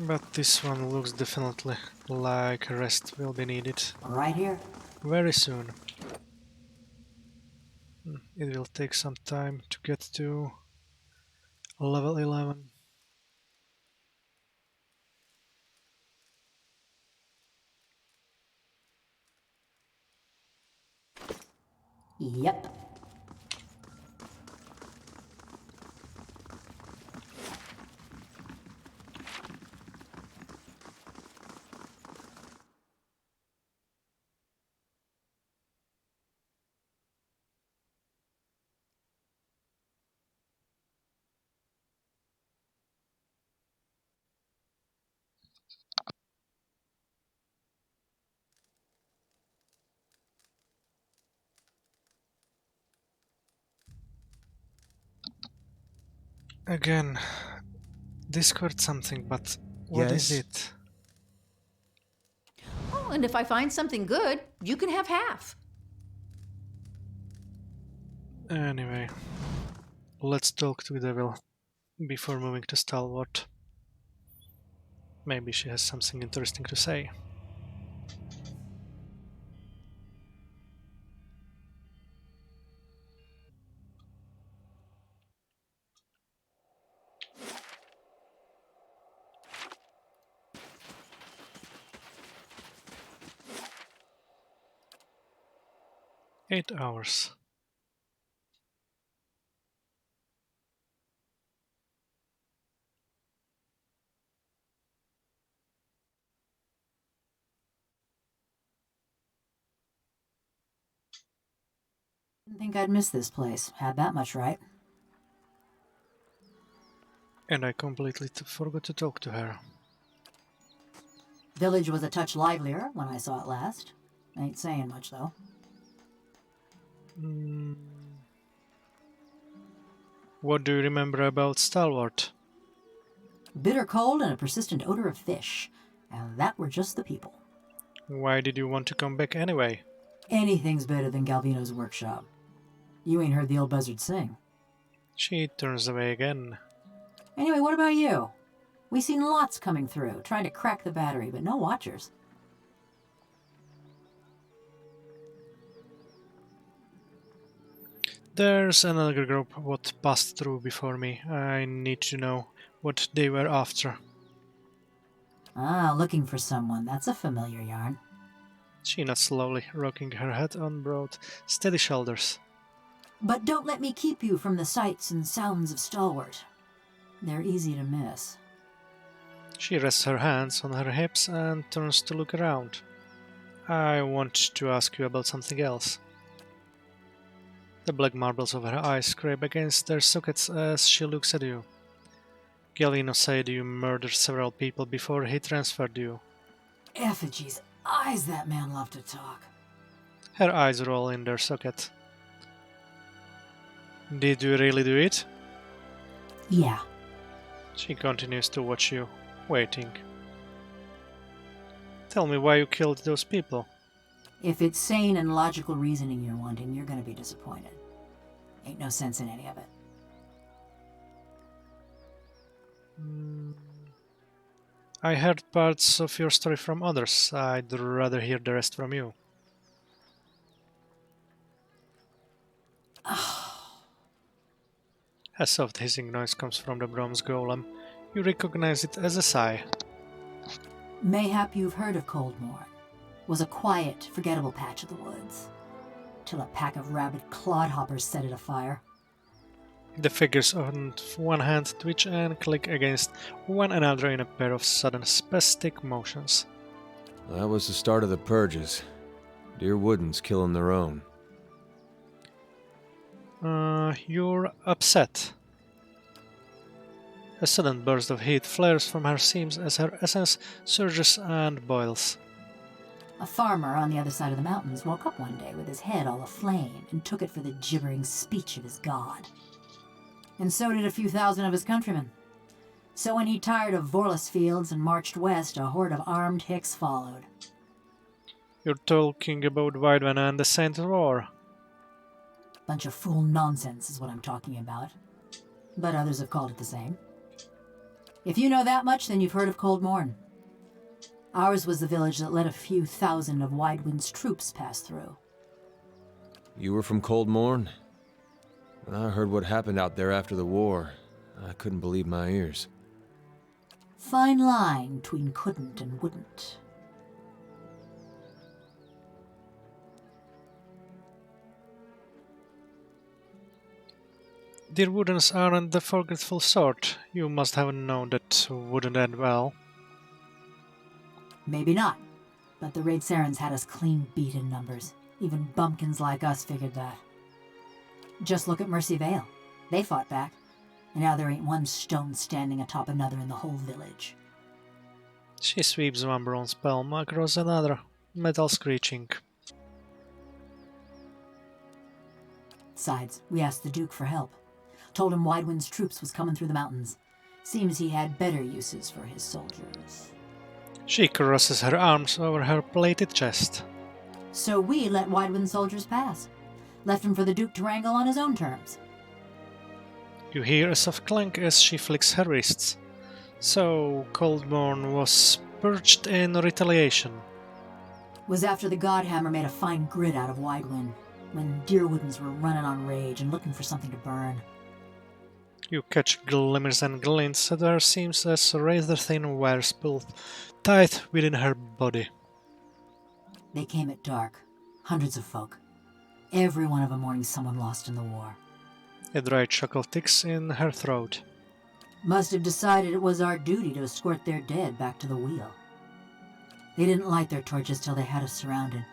But this one looks definitely like rest will be needed Right here. very soon. It will take some time to get to level 11. Yep. Again, discovered something, but what is Yes? it? Oh, and if I find something good, you can have half. Anyway, let's talk to Devil before moving to Stalwart. Maybe she has something interesting to say. Eight hours. Didn't think I'd miss this place. Had that much right. And I completely forgot to talk to her. Village was a touch livelier when I saw it last. Ain't saying much, though. What do you remember about Stalwart? Bitter cold and a persistent odor of fish. And that were just the people. Why did you want to come back anyway? Anything's better than Galvino's workshop. You ain't heard the old buzzard sing. She turns away again. Anyway, what about you? We seen lots coming through, trying to crack the battery, but no watchers. There's another group what passed through before me. I need to know what they were after. Ah, looking for someone. That's a familiar yarn. She nods slowly, rocking her head on broad, steady shoulders. But don't let me keep you from the sights and sounds of Stalwart. They're easy to miss. She rests her hands on her hips and turns to look around. I want to ask you about something else. The black marbles of her eyes scrape against their sockets as she looks at you. Galvino said you murdered several people before he transferred you. Effigy's eyes, that man loved to talk. Her eyes roll in their socket. Did you really do it? Yeah. She continues to watch you, waiting. Tell me why you killed those people. If it's sane and logical reasoning you're wanting, you're gonna be disappointed. Ain't no sense in any of it. I heard parts of your story from others. I'd rather hear the rest from you. A soft hissing noise comes from the bronze golem. You recognize it as a sigh. Mayhap you've heard of Coldmore. Was a quiet, forgettable patch of the woods. Till a pack of rabid clodhoppers set it afire. The figures on one hand twitch and click against one another in a pair of sudden spastic motions. That was the start of the purges. Dear Woodens killing their own. You're upset. A sudden burst of heat flares from her seams as her essence surges and boils. A farmer on the other side of the mountains woke up one day with his head all aflame and took it for the gibbering speech of his god. And so did a few thousand of his countrymen. So when he tired of Vorlus fields and marched west, a horde of armed Hicks followed. You're talking about Dwarven and the Saint War. Bunch of fool nonsense is what I'm talking about. But others have called it the same. If you know that much, then you've heard of Cold Morn. Ours was the village that let a few thousand of Widewind's troops pass through. You were from Cold Morn? When I heard what happened out there after the war, I couldn't believe my ears. Fine line between couldn't and wouldn't. Dear Woodens aren't the forgetful sort. You must have known that wouldn't end well. Maybe not, but the Raid Sarens had us clean beat in numbers. Even bumpkins like us figured that. Just look at Mercy Vale. They fought back, and now there ain't one stone standing atop another in the whole village. She sweeps one bronze palm across another, metal screeching. Besides, we asked the Duke for help. Told him Widewind's troops was coming through the mountains. Seems he had better uses for his soldiers. She crosses her arms over her plated chest. So we let Widewind's soldiers pass. Left him for the Duke to wrangle on his own terms. You hear a soft clank as she flicks her wrists. So, Coldmorn was purged in retaliation. Was after the Godhammer made a fine grit out of Widewind, when Deerwoodens were running on rage and looking for something to burn. You catch glimmers and glints at her seams as razor-thin wires pull tight within her body. They came at dark. Hundreds of folk. Every one of them mourning someone lost in the war. A dry chuckle ticks in her throat. Must have decided it was our duty to escort their dead back to the wheel. They didn't light their torches till they had us surrounded.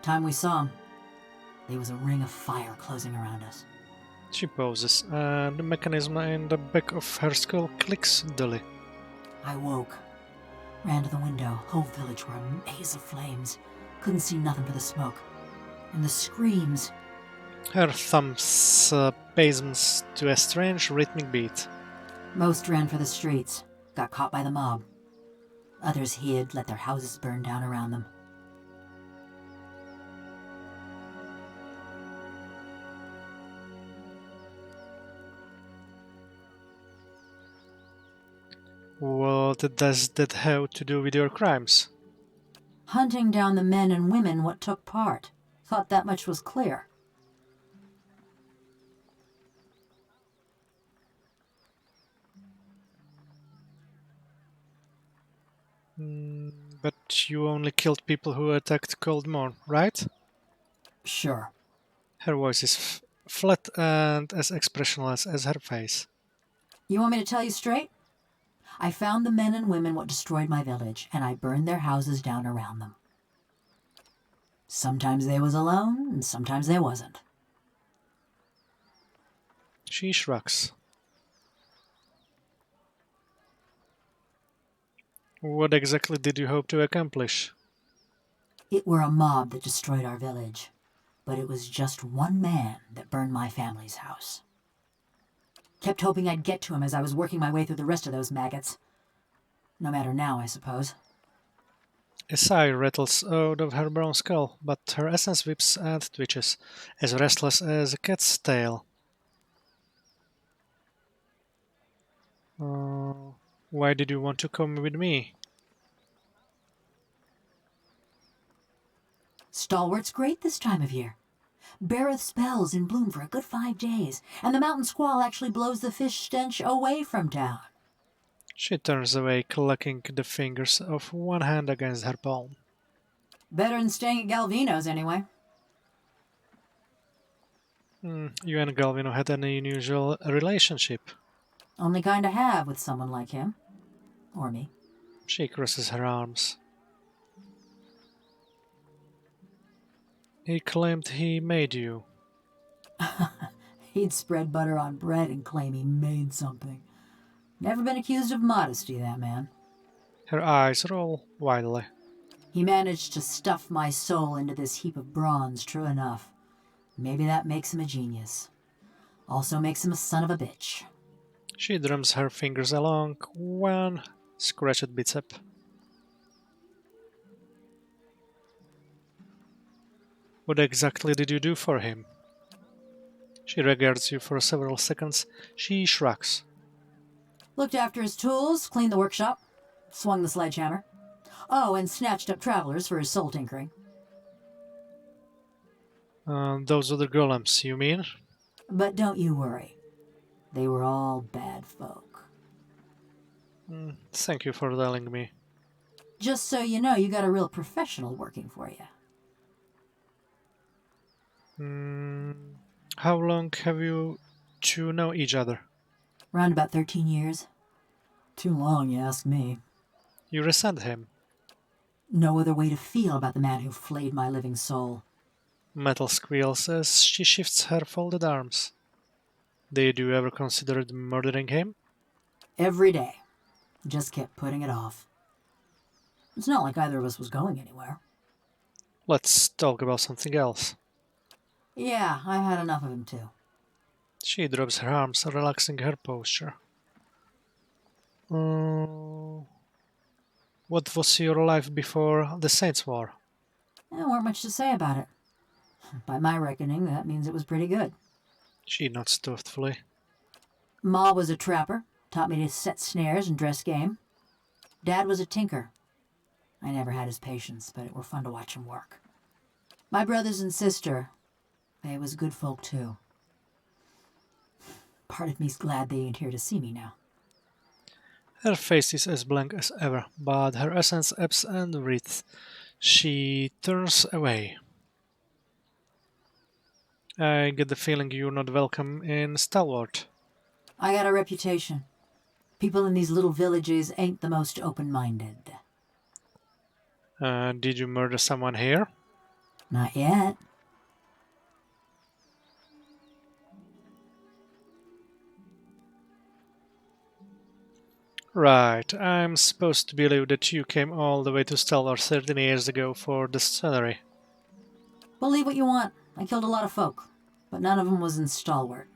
Time we saw them, there was a ring of fire closing around us. She pauses, and the mechanism in the back of her skull clicks dully. I woke. Ran to the window. Whole village were a maze of flames. Couldn't see nothing but the smoke. And the screams. Her thumbs spasms to a strange rhythmic beat. Most ran for the streets. Got caught by the mob. Others hid, let their houses burn down around them. What does that have to do with your crimes? Hunting down the men and women what took part. Thought that much was clear. But you only killed people who attacked Coldmorn, right? Sure. Her voice is flat and as expressionless as her face. You want me to tell you straight? I found the men and women what destroyed my village, and I burned their houses down around them. Sometimes they was alone, and sometimes they wasn't. She shrugs. What exactly did you hope to accomplish? It were a mob that destroyed our village, but it was just one man that burned my family's house. Kept hoping I'd get to him as I was working my way through the rest of those maggots. No matter now, I suppose. A sigh rattles out of her brown skull, but her essence whips and twitches, as restless as a cat's tail. Why did you want to come with me? Stalwart's great this time of year. Beareth spells in bloom for a good 5 days, and the mountain squall actually blows the fish stench away from town. She turns away, clucking the fingers of one hand against her palm. Better than staying at Galvino's, anyway. You and Galvino had an unusual relationship. Only kind to have with someone like him. Or me. She crosses her arms. He claimed he made you. He'd spread butter on bread and claim he made something. Never been accused of modesty, that man. Her eyes roll widely. He managed to stuff my soul into this heap of bronze, true enough. Maybe that makes him a genius. Also makes him a son of a bitch. She drums her fingers along one scratched bicep. What exactly did you do for him? She regards you for several seconds. She shrugs. Looked after his tools, cleaned the workshop, swung the sledgehammer. Oh, and snatched up travelers for his soul tinkering. Those other golems, you mean? But don't you worry. They were all bad folk. Thank you for telling me. Just so you know, you got a real professional working for you. How long have you two know each other? Around about 13 years. Too long, you ask me. You resent him. No other way to feel about the man who flayed my living soul. Metal squeals as she shifts her folded arms. Did you ever consider murdering him? Every day. Just kept putting it off. It's not like either of us was going anywhere. Let's talk about something else. Yeah, I had enough of him too. She drops her arms, relaxing her posture. What was your life before the Saints' War? There weren't much to say about it. By my reckoning, that means it was pretty good. She nods thoughtfully. Ma was a trapper, taught me to set snares and dress game. Dad was a tinker. I never had his patience, but it were fun to watch him work. My brothers and sister, they was good folk too. Part of me's glad they ain't here to see me now. Her face is as blank as ever, but her essence ebbs and wreathes. She turns away. I get the feeling you're not welcome in Stalwart. I got a reputation. People in these little villages ain't the most open-minded. Did you murder someone here? Not yet. Right, I'm supposed to believe that you came all the way to Stalwart 13 years ago for the scenery. Believe what you want. I killed a lot of folk, but none of them was in Stalwart.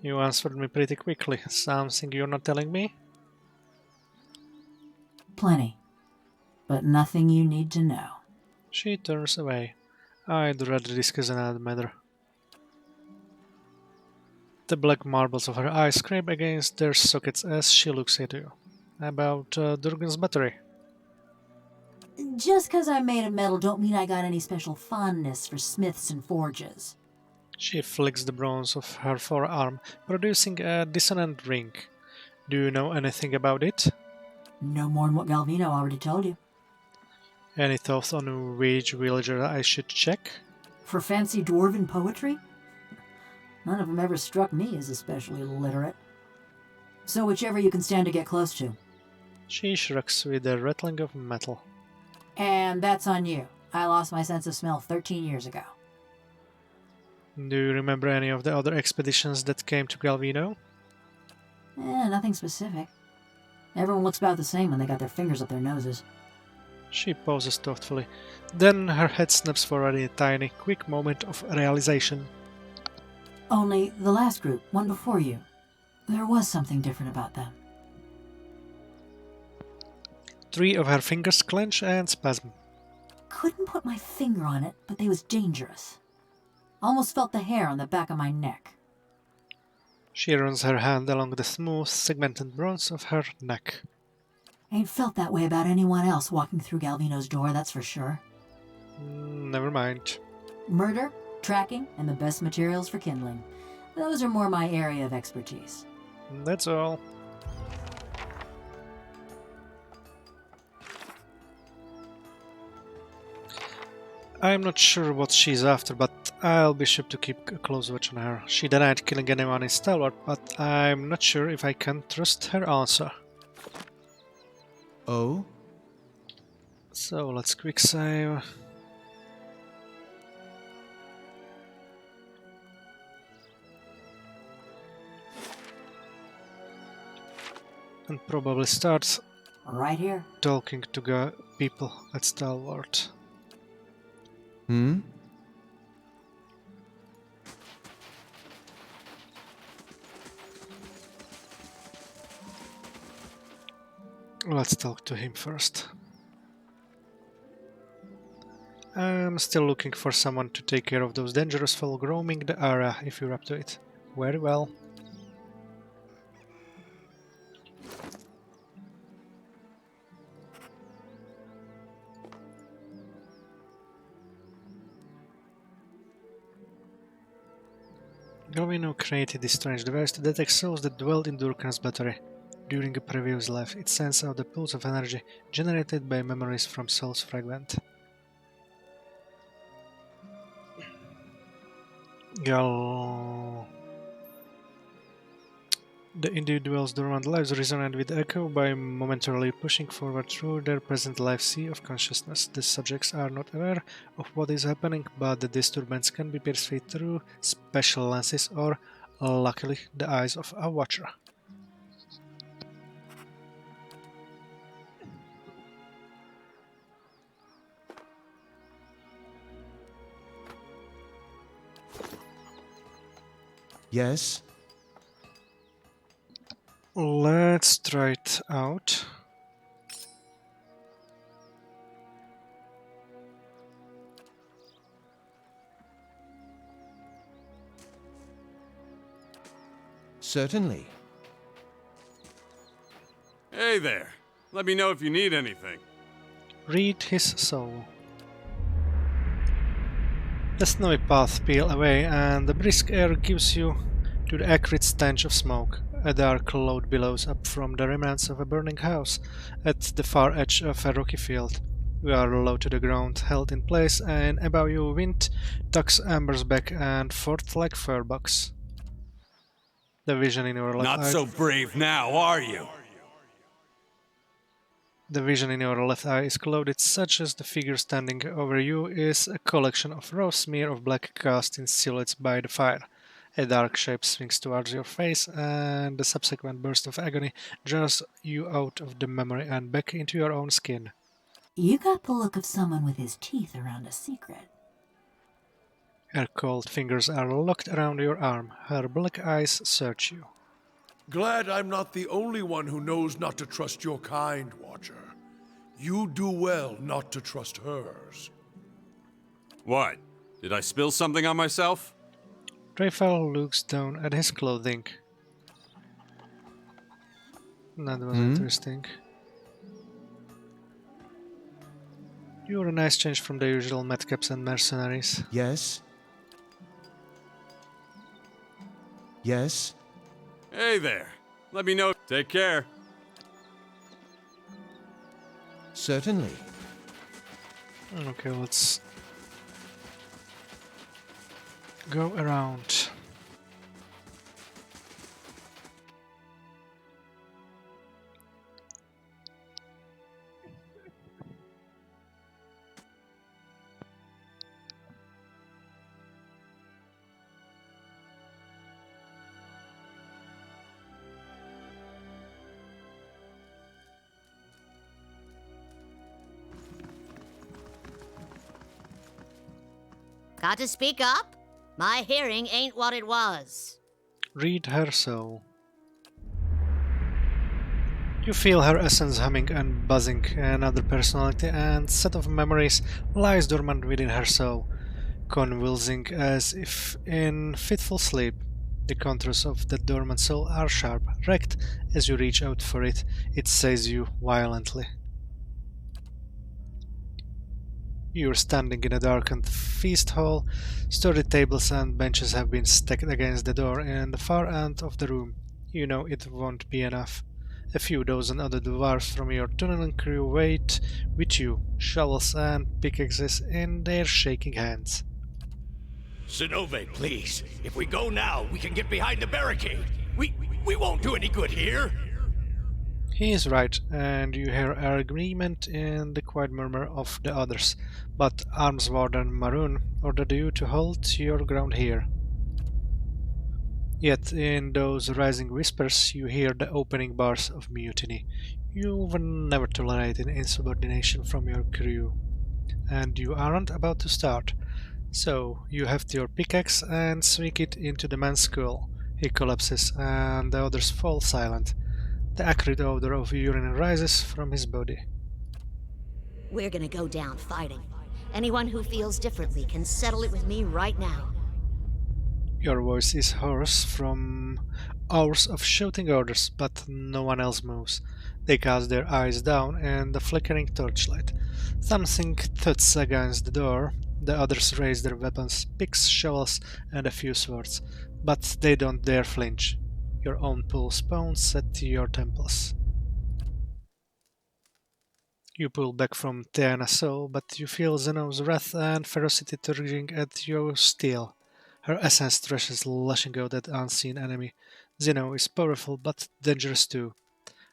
You answered me pretty quickly. Something you're not telling me? Plenty. But nothing you need to know. She turns away. I'd rather discuss another matter. The black marbles of her eyes scrape against their sockets as she looks at you. About Durgan's battery. Just 'cause I'm made of metal don't mean I got any special fondness for smiths and forges. She flicks the bronze of her forearm, producing a dissonant ring. Do you know anything about it? No more'n what Galvino already told you. Any thoughts on which villager I should check? For fancy Dwarven poetry? None of them ever struck me as especially literate. So whichever you can stand to get close to. She shrugs with a rattling of metal. And that's on you. I lost my sense of smell 13 years ago. Do you remember any of the other expeditions that came to Galvino? Nothing specific. Everyone looks about the same when they got their fingers up their noses. She pauses thoughtfully. Then her head snaps forward in a tiny, quick moment of realization. Only the last group, one before you, there was something different about them. 3 of her fingers clench and spasm. Couldn't put my finger on it, but they was dangerous. Almost felt the hair on the back of my neck. She runs her hand along the smooth, segmented bronze of her neck. Ain't felt that way about anyone else walking through Galvino's door, that's for sure. Never mind. Murder, tracking, and the best materials for kindling. Those are more my area of expertise. That's all. I'm not sure what she's after, but I'll be sure to keep a close watch on her. She denied killing anyone in Stalwart, but I'm not sure if I can trust her answer. Oh? So let's quick save. And probably start Right here. talking to people at Stalwart. Hmm? Let's talk to him first. I'm still looking for someone to take care of those dangerous folk roaming the area if you're up to it. Very well. Galvino created this strange device to detect souls that dwelled in Durkan's battery. During a previous life, it sends out a pulse of energy generated by memories from soul's fragment. The individual's dormant lives resonate with echo by momentarily pushing forward through their present life sea of consciousness. The subjects are not aware of what is happening, but the disturbance can be perceived through special lenses or, luckily, the eyes of a watcher. Yes? Let's try it out. Certainly. Hey there. Let me know if you need anything. Read his soul. The snowy paths peel away, and the brisk air gives you to the acrid stench of smoke. A dark cloud billows up from the remnants of a burning house at the far edge of a rocky field. You are low to the ground, held in place, and above you wind tucks embers back and forth like fur bugs. The vision in your left Not eye so brave now, are you? The vision in your left eye is clouded, such as the figure standing over you is a collection of raw smear of black cast in silhouettes by the fire. A dark shape swings towards your face, and the subsequent burst of agony jars you out of the memory and back into your own skin. You got the look of someone with his teeth around a secret. Her cold fingers are locked around your arm. Her black eyes search you. Glad I'm not the only one who knows not to trust your kind, Watcher. You do well not to trust hers. What? Did I spill something on myself? Raphael looks down at his clothing. That was interesting. You're a nice change from the usual madcaps and mercenaries. Yes? Yes? Hey there. Let me know. Take care. Certainly. Okay, let's go around. Got to speak up? My hearing ain't what it was. Read her soul. You feel her essence humming and buzzing. Another personality and set of memories lies dormant within her soul, convulsing as if in fitful sleep. The contours of that dormant soul are sharp, wrecked as you reach out for it. It says you violently. You're standing in a darkened feast hall. Sturdy tables and benches have been stacked against the door in the far end of the room. You know it won't be enough. A few dozen other dwarves from your tunneling crew wait with you, shovels and pickaxes in their shaking hands. Zenove, please. If we go now, we can get behind the barricade. We won't do any good here. He is right, and you hear agreement in the quiet murmur of the others, but Arms Warden Maroon ordered you to hold your ground here. Yet in those rising whispers you hear the opening bars of mutiny. You were never tolerated insubordination from your crew, and you aren't about to start. So you heft your pickaxe and swing it into the man's skull. He collapses, and the others fall silent. The acrid odor of urine rises from his body. We're gonna go down fighting. Anyone who feels differently can settle it with me right now. Your voice is hoarse from hours of shouting orders, but no one else moves. They cast their eyes down in the flickering torchlight. Something thuds against the door. The others raise their weapons, picks, shovels, and a few swords, but they don't dare flinch. Your own pulse pounds at your temples. You pull back from Tiana's soul, but you feel Zeno's wrath and ferocity tugging at your steel. Her essence thrashes, lashing out at unseen enemy. Zeno is powerful but dangerous too.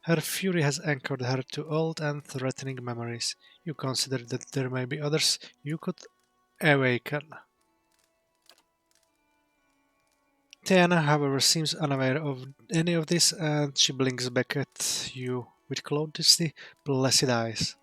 Her fury has anchored her to old and threatening memories. You consider that there may be others you could awaken. Tiana, however, seems unaware of any of this, and she blinks back at you with closely placid eyes.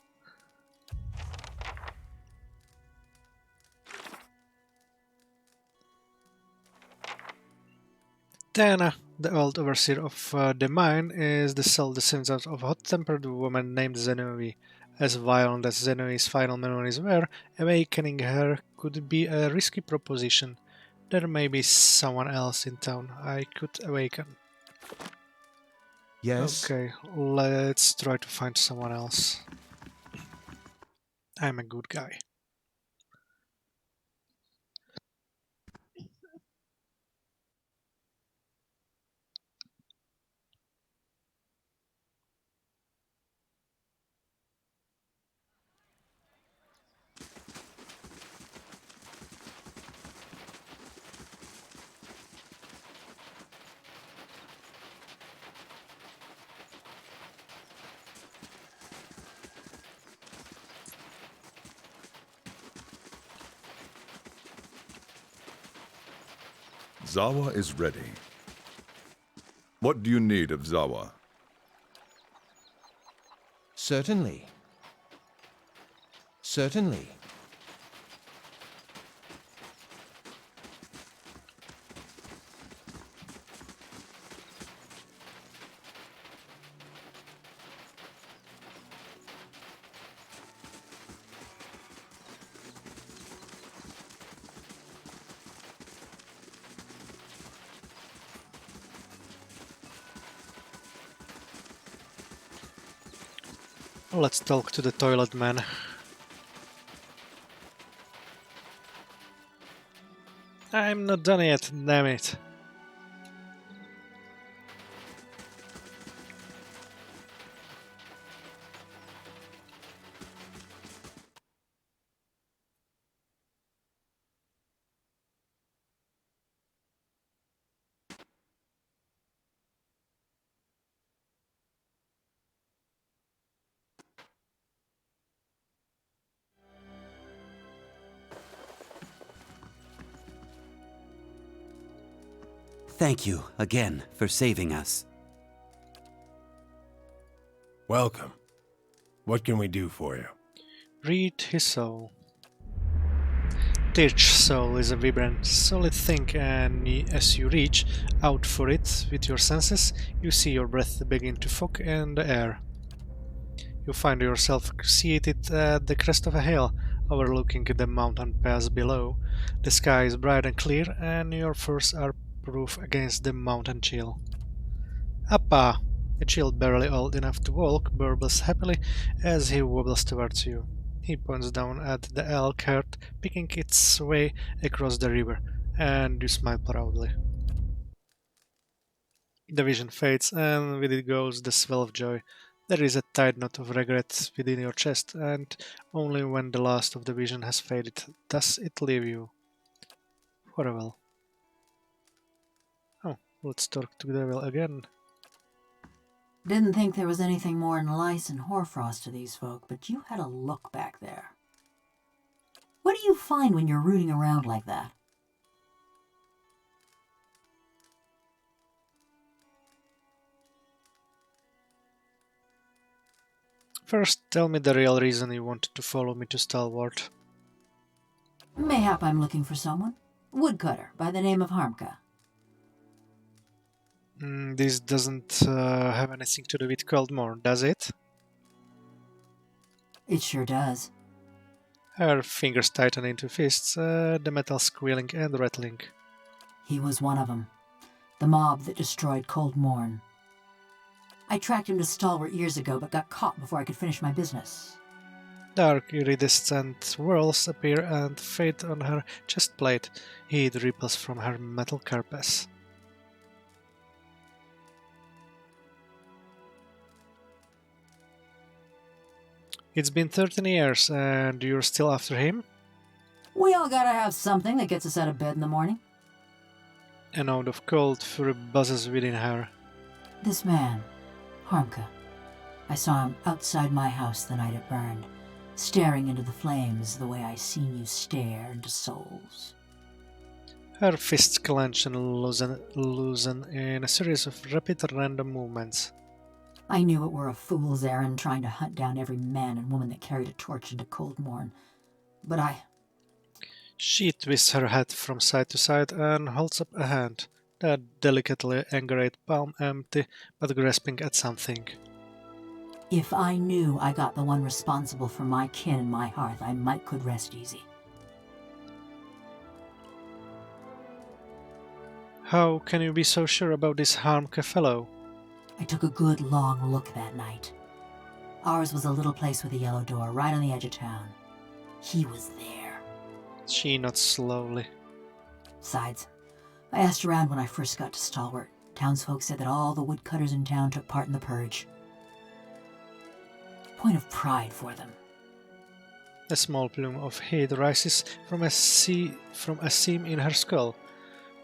Then the old overseer of the mine is the sole descendant of a hot-tempered woman named Zenoe. As violent as Zenoe's final memories were, awakening her could be a risky proposition. There may be someone else in town I could awaken. Yes? Okay, let's try to find someone else. I'm a good guy. Zawa is ready. What do you need of Zawa? Certainly. Certainly. Let's talk to the toilet man. I'm not done yet, damn it. Thank you again for saving us. Welcome. What can we do for you? Read his soul. Each soul is a vibrant, solid thing, and as you reach out for it with your senses, you see your breath begin to fog in the air. You find yourself seated at the crest of a hill, overlooking the mountain pass below. The sky is bright and clear, and your furs are proof against the mountain chill. Appa! A child barely old enough to walk burbles happily as he wobbles towards you. He points down at the elk herd picking its way across the river, and you smile proudly. The vision fades, and with it goes the swell of joy. There is a tight knot of regret within your chest, and only when the last of the vision has faded does it leave you. Farewell. Oh, let's talk to the devil again. Didn't think there was anything more than lice and hoarfrost to these folk, but you had a look back there. What do you find when you're rooting around like that? First, tell me the real reason you wanted to follow me to Stalwart. Mayhap I'm looking for someone. Woodcutter by the name of Harmka. This doesn't have anything to do with Coldmore, does it? It sure does. Her fingers tighten into fists, the metal squealing and rattling. He was one of them. The mob that destroyed Cold Morn. I tracked him to Stalwart years ago, but got caught before I could finish my business. Dark, iridescent whirls appear and fade on her chest plate. Heat ripples from her metal carapace. It's been 13 years, and you're still after him? We all gotta have something that gets us out of bed in the morning. A note of cold fury buzzes within her. This man, Harmka. I saw him outside my house the night it burned, staring into the flames the way I seen you stare into souls. Her fists clench and loosen in a series of rapid random movements. I knew it were a fool's errand trying to hunt down every man and woman that carried a torch into Cold Morn, but I... She twists her head from side to side and holds up a hand. the delicately engraved palm empty, but grasping at something. If I knew I got the one responsible for my kin and my hearth, I might could rest easy. How can you be so sure about this Harmke fellow? I took a good long look that night. Ours was a little place with a yellow door right on the edge of town. He was there. She nods slowly. Besides, I asked around when I first got to Stalwart. Townsfolk said that all the woodcutters in town took part in the purge. Point of pride for them. A small plume of heat rises from a seam in her skull.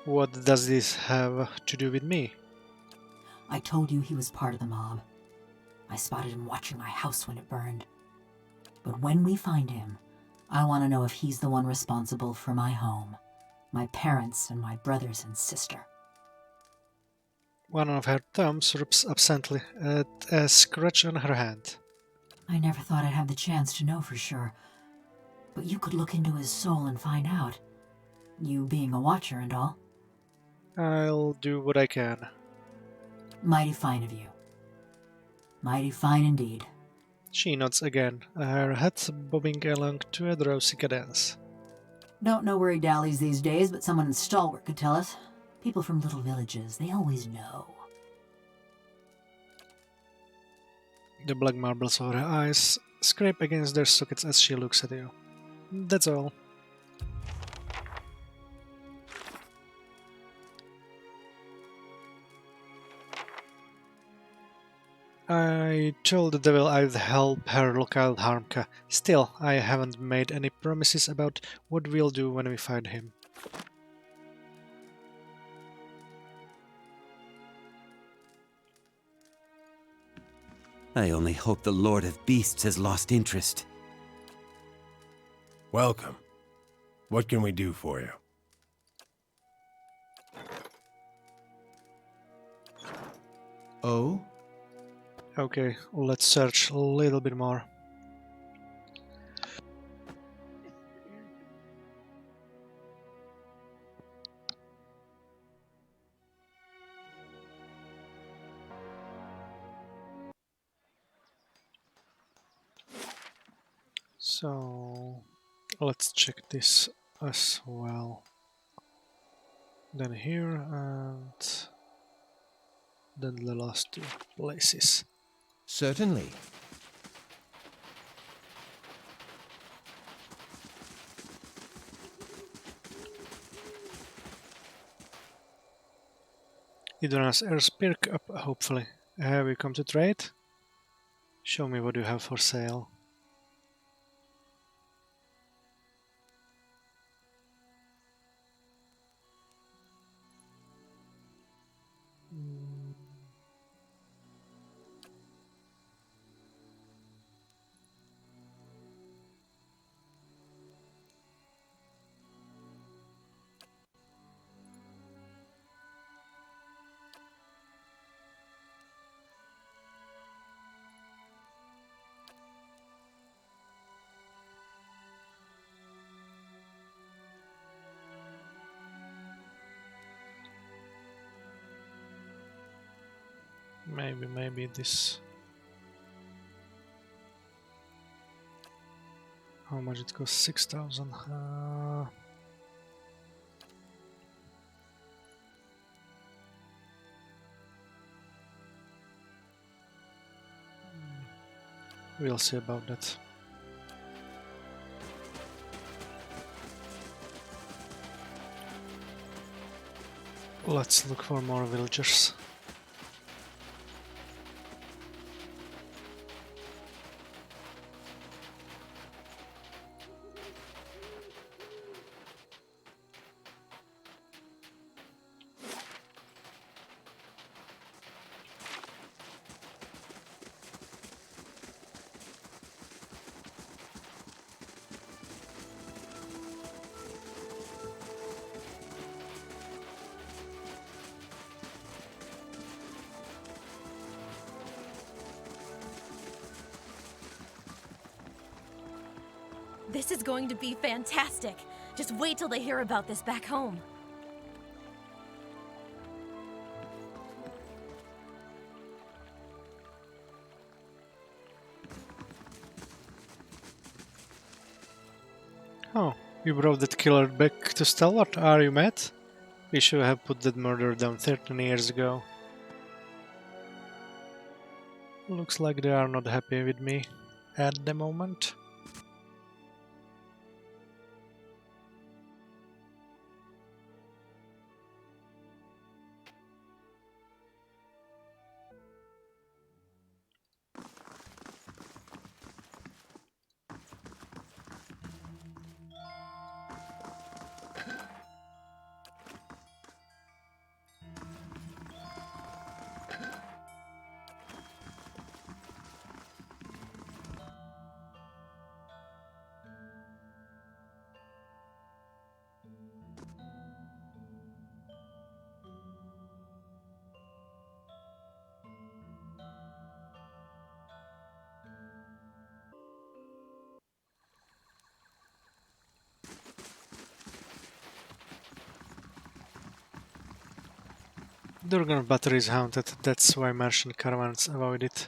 What does this have to do with me? I told you he was part of the mob. I spotted him watching my house when it burned. But when we find him, I want to know if he's the one responsible for my home, my parents, and my brothers and sister. One of her thumbs rubs absently at a scratch on her hand. I never thought I'd have the chance to know for sure. But you could look into his soul and find out. You being a watcher and all. I'll do what I can. Mighty fine of you. Mighty fine indeed. She nods again, her head bobbing along to a drowsy cadence. Don't know where he dallies these days, but someone in Stalwart could tell us. People from little villages, they always know. The black marbles over her eyes scrape against their sockets as she looks at you. That's all. I told the devil I'd help her look out Harmka. Still, I haven't made any promises about what we'll do when we find him. I only hope the Lord of Beasts has lost interest. Welcome. What can we do for you? Oh? Okay, let's search a little bit more. So let's check this as well. Then here and then the last two places. Certainly. Idun's ears perk up, hopefully. Have you come to trade? Show me what you have for sale. Maybe this. How much it costs? 6,000. We'll see about that. Let's look for more villagers. This is going to be fantastic. Just wait till they hear about this back home. Oh, you brought that killer back to Stalwart, are you mad? We should have put that murder down 13 years ago. Looks like they are not happy with me at the moment. Durgan Battery is haunted, that's why merchant caravans avoid it.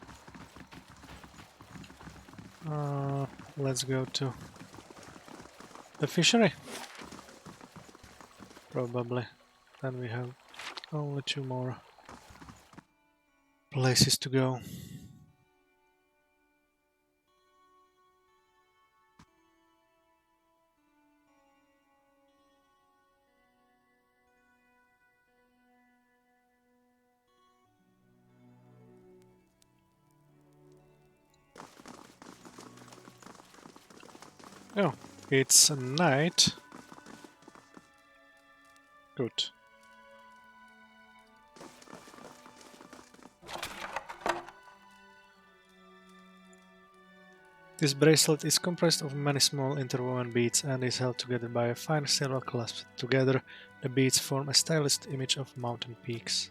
Let's go to the fishery. Probably. Then we have only 2 more places to go. Oh, it's a night. Good. This bracelet is comprised of many small interwoven beads and is held together by a fine silver clasp. Together, the beads form a stylized image of mountain peaks.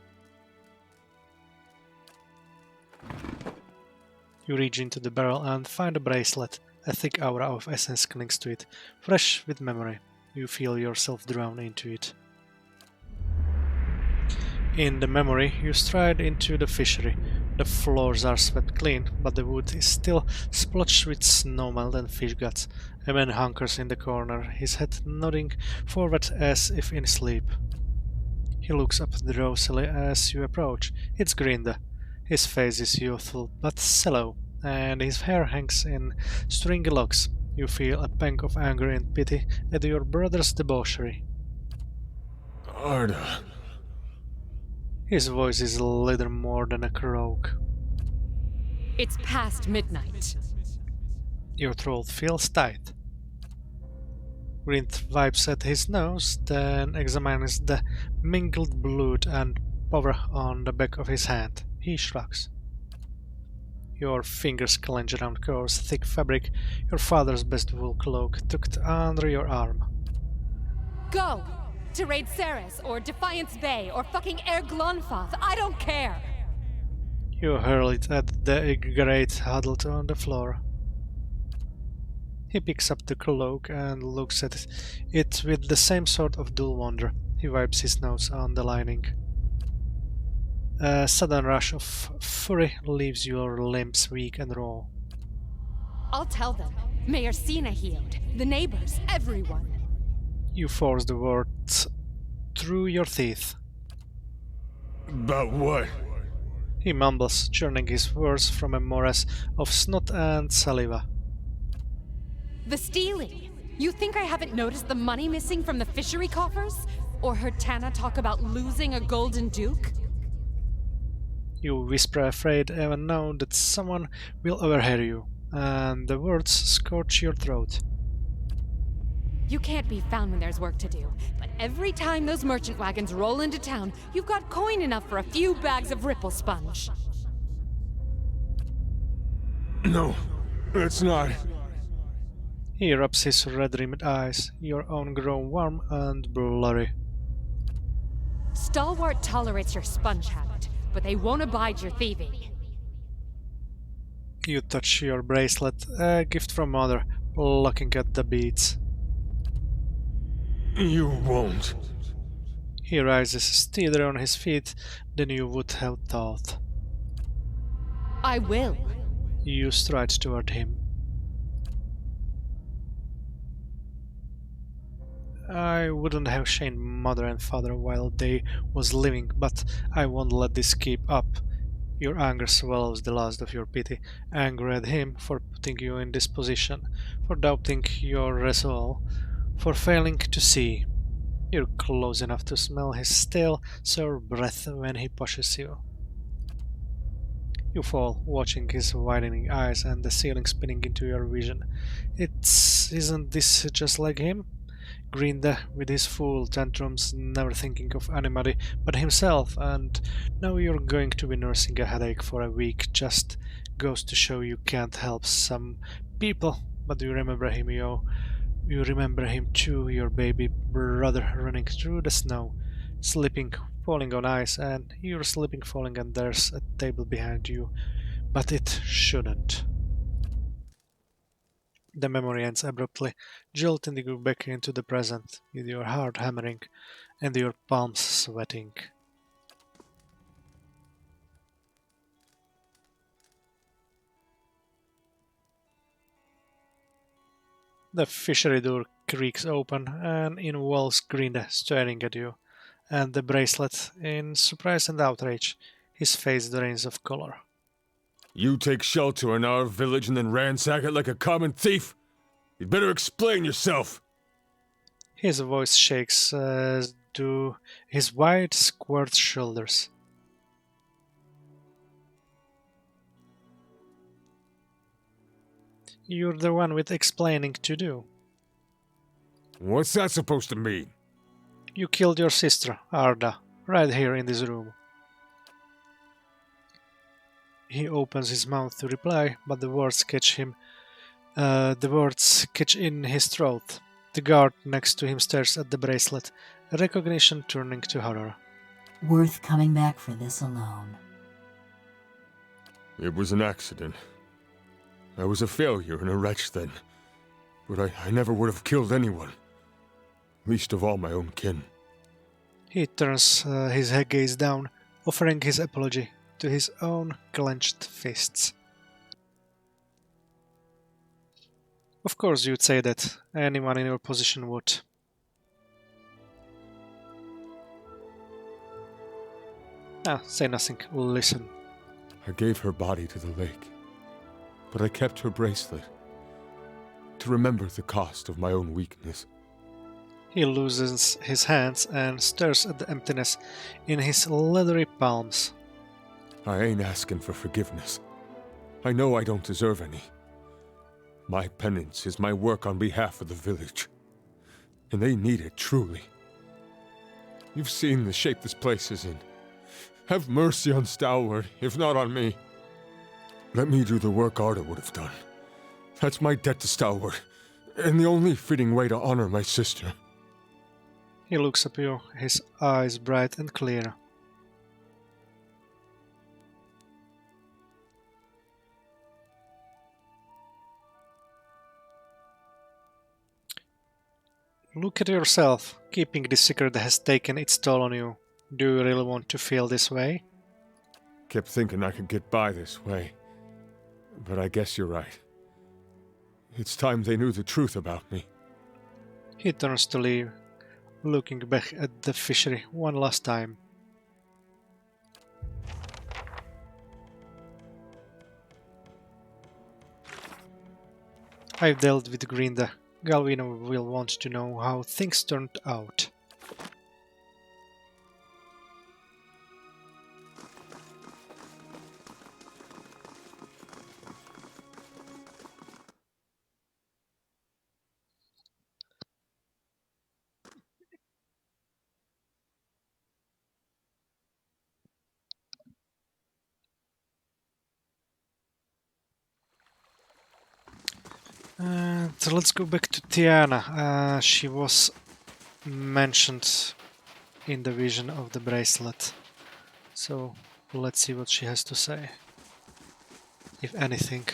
You reach into the barrel and find a bracelet. A thick aura of essence clings to it, fresh with memory. You feel yourself drown into it. In the memory, you stride into the fishery. The floors are swept clean, but the wood is still splotched with snowmelt and fish guts. A man hunkers in the corner, his head nodding forward as if in sleep. He looks up drowsily as you approach. It's Grinda. His face is youthful but sallow, and his hair hangs in stringy locks. You feel a pang of anger and pity at your brother's debauchery. Arda. His voice is little more than a croak. It's past midnight. Your throat feels tight. Grint wipes at his nose, then examines the mingled blood and powder on the back of his hand. He shrugs. Your fingers clench around coarse, thick fabric, your father's best wool cloak tucked under your arm. Go! To raid Ceres, or Defiance Bay, or fucking Air Glonfoth, I don't care! You hurl it at the great huddled on the floor. He picks up the cloak and looks at it with the same sort of dull wonder. He wipes his nose on the lining. A sudden rush of fury leaves your limbs weak and raw. I'll tell them. Mayor Sina healed. The neighbors, everyone. You force the words through your teeth. But what? He mumbles, churning his words from a morass of snot and saliva. The stealing. You think I haven't noticed the money missing from the fishery coffers? Or heard Tana talk about losing a golden duke? You whisper, afraid even now that someone will overhear you, and the words scorch your throat. You can't be found when there's work to do, but every time those merchant wagons roll into town, you've got coin enough for a few bags of ripple sponge. No, it's not. He rubs his red-rimmed eyes. Your own grow warm and blurry. Stalwart tolerates your sponge habit, but they won't abide your thieving. You touch your bracelet, a gift from Mother, looking at the beads. You won't. He rises steadier on his feet than you would have thought. I will. You stride toward him. I wouldn't have shamed mother and father while they was living, but I won't let this keep up. Your anger swallows the last of your pity, anger at him for putting you in this position, for doubting your resolve, for failing to see. You're close enough to smell his stale, sour breath when he pushes you. You fall, watching his widening eyes and the ceiling spinning into your vision. Isn't this just like him? Grinda with his fool tantrums, never thinking of anybody but himself, and now you're going to be nursing a headache for a week. Just goes to show you can't help some people, but you remember him, you remember him too, your baby brother running through the snow, slipping, falling on ice, and you're slipping, falling, and there's a table behind you, but it shouldn't. The memory ends abruptly, jolting you back into the present, with your heart hammering and your palms sweating. The fishery door creaks open, and in walks Grinda, staring at you, and the bracelet in surprise and outrage. His face drains of color. You take shelter in our village and then ransack it like a common thief? You'd better explain yourself! His voice shakes, as do his wide, squared shoulders. You're the one with explaining to do. What's that supposed to mean? You killed your sister, Arda, right here in this room. He opens his mouth to reply, but the words catch him. The words catch in his throat. The guard next to him stares at the bracelet, recognition turning to horror. Worth coming back for this alone. It was an accident. I was a failure and a wretch then. But I never would have killed anyone. Least of all my own kin. He turns his gaze down, offering his apology to his own clenched fists. Of course you'd say that. Anyone in your position would. Say nothing. Listen. I gave her body to the lake. But I kept her bracelet. To remember the cost of my own weakness. He loosens his hands and stares at the emptiness in his leathery palms. I ain't asking for forgiveness. I know I don't deserve any. My penance is my work on behalf of the village. And they need it, truly. You've seen the shape this place is in. Have mercy on Stalwart, if not on me. Let me do the work Arda would have done. That's my debt to Stalwart, and the only fitting way to honor my sister. He looks at you, his eyes bright and clear. Look at yourself. Keeping this secret has taken its toll on you. Do you really want to feel this way? Kept thinking I could get by this way. But I guess you're right. It's time they knew the truth about me. He turns to leave, looking back at the fishery one last time. I've dealt with Grinda. Galvino will want to know how things turned out. So let's go back to Tiana. She was mentioned in the vision of the bracelet. So let's see what she has to say, if anything.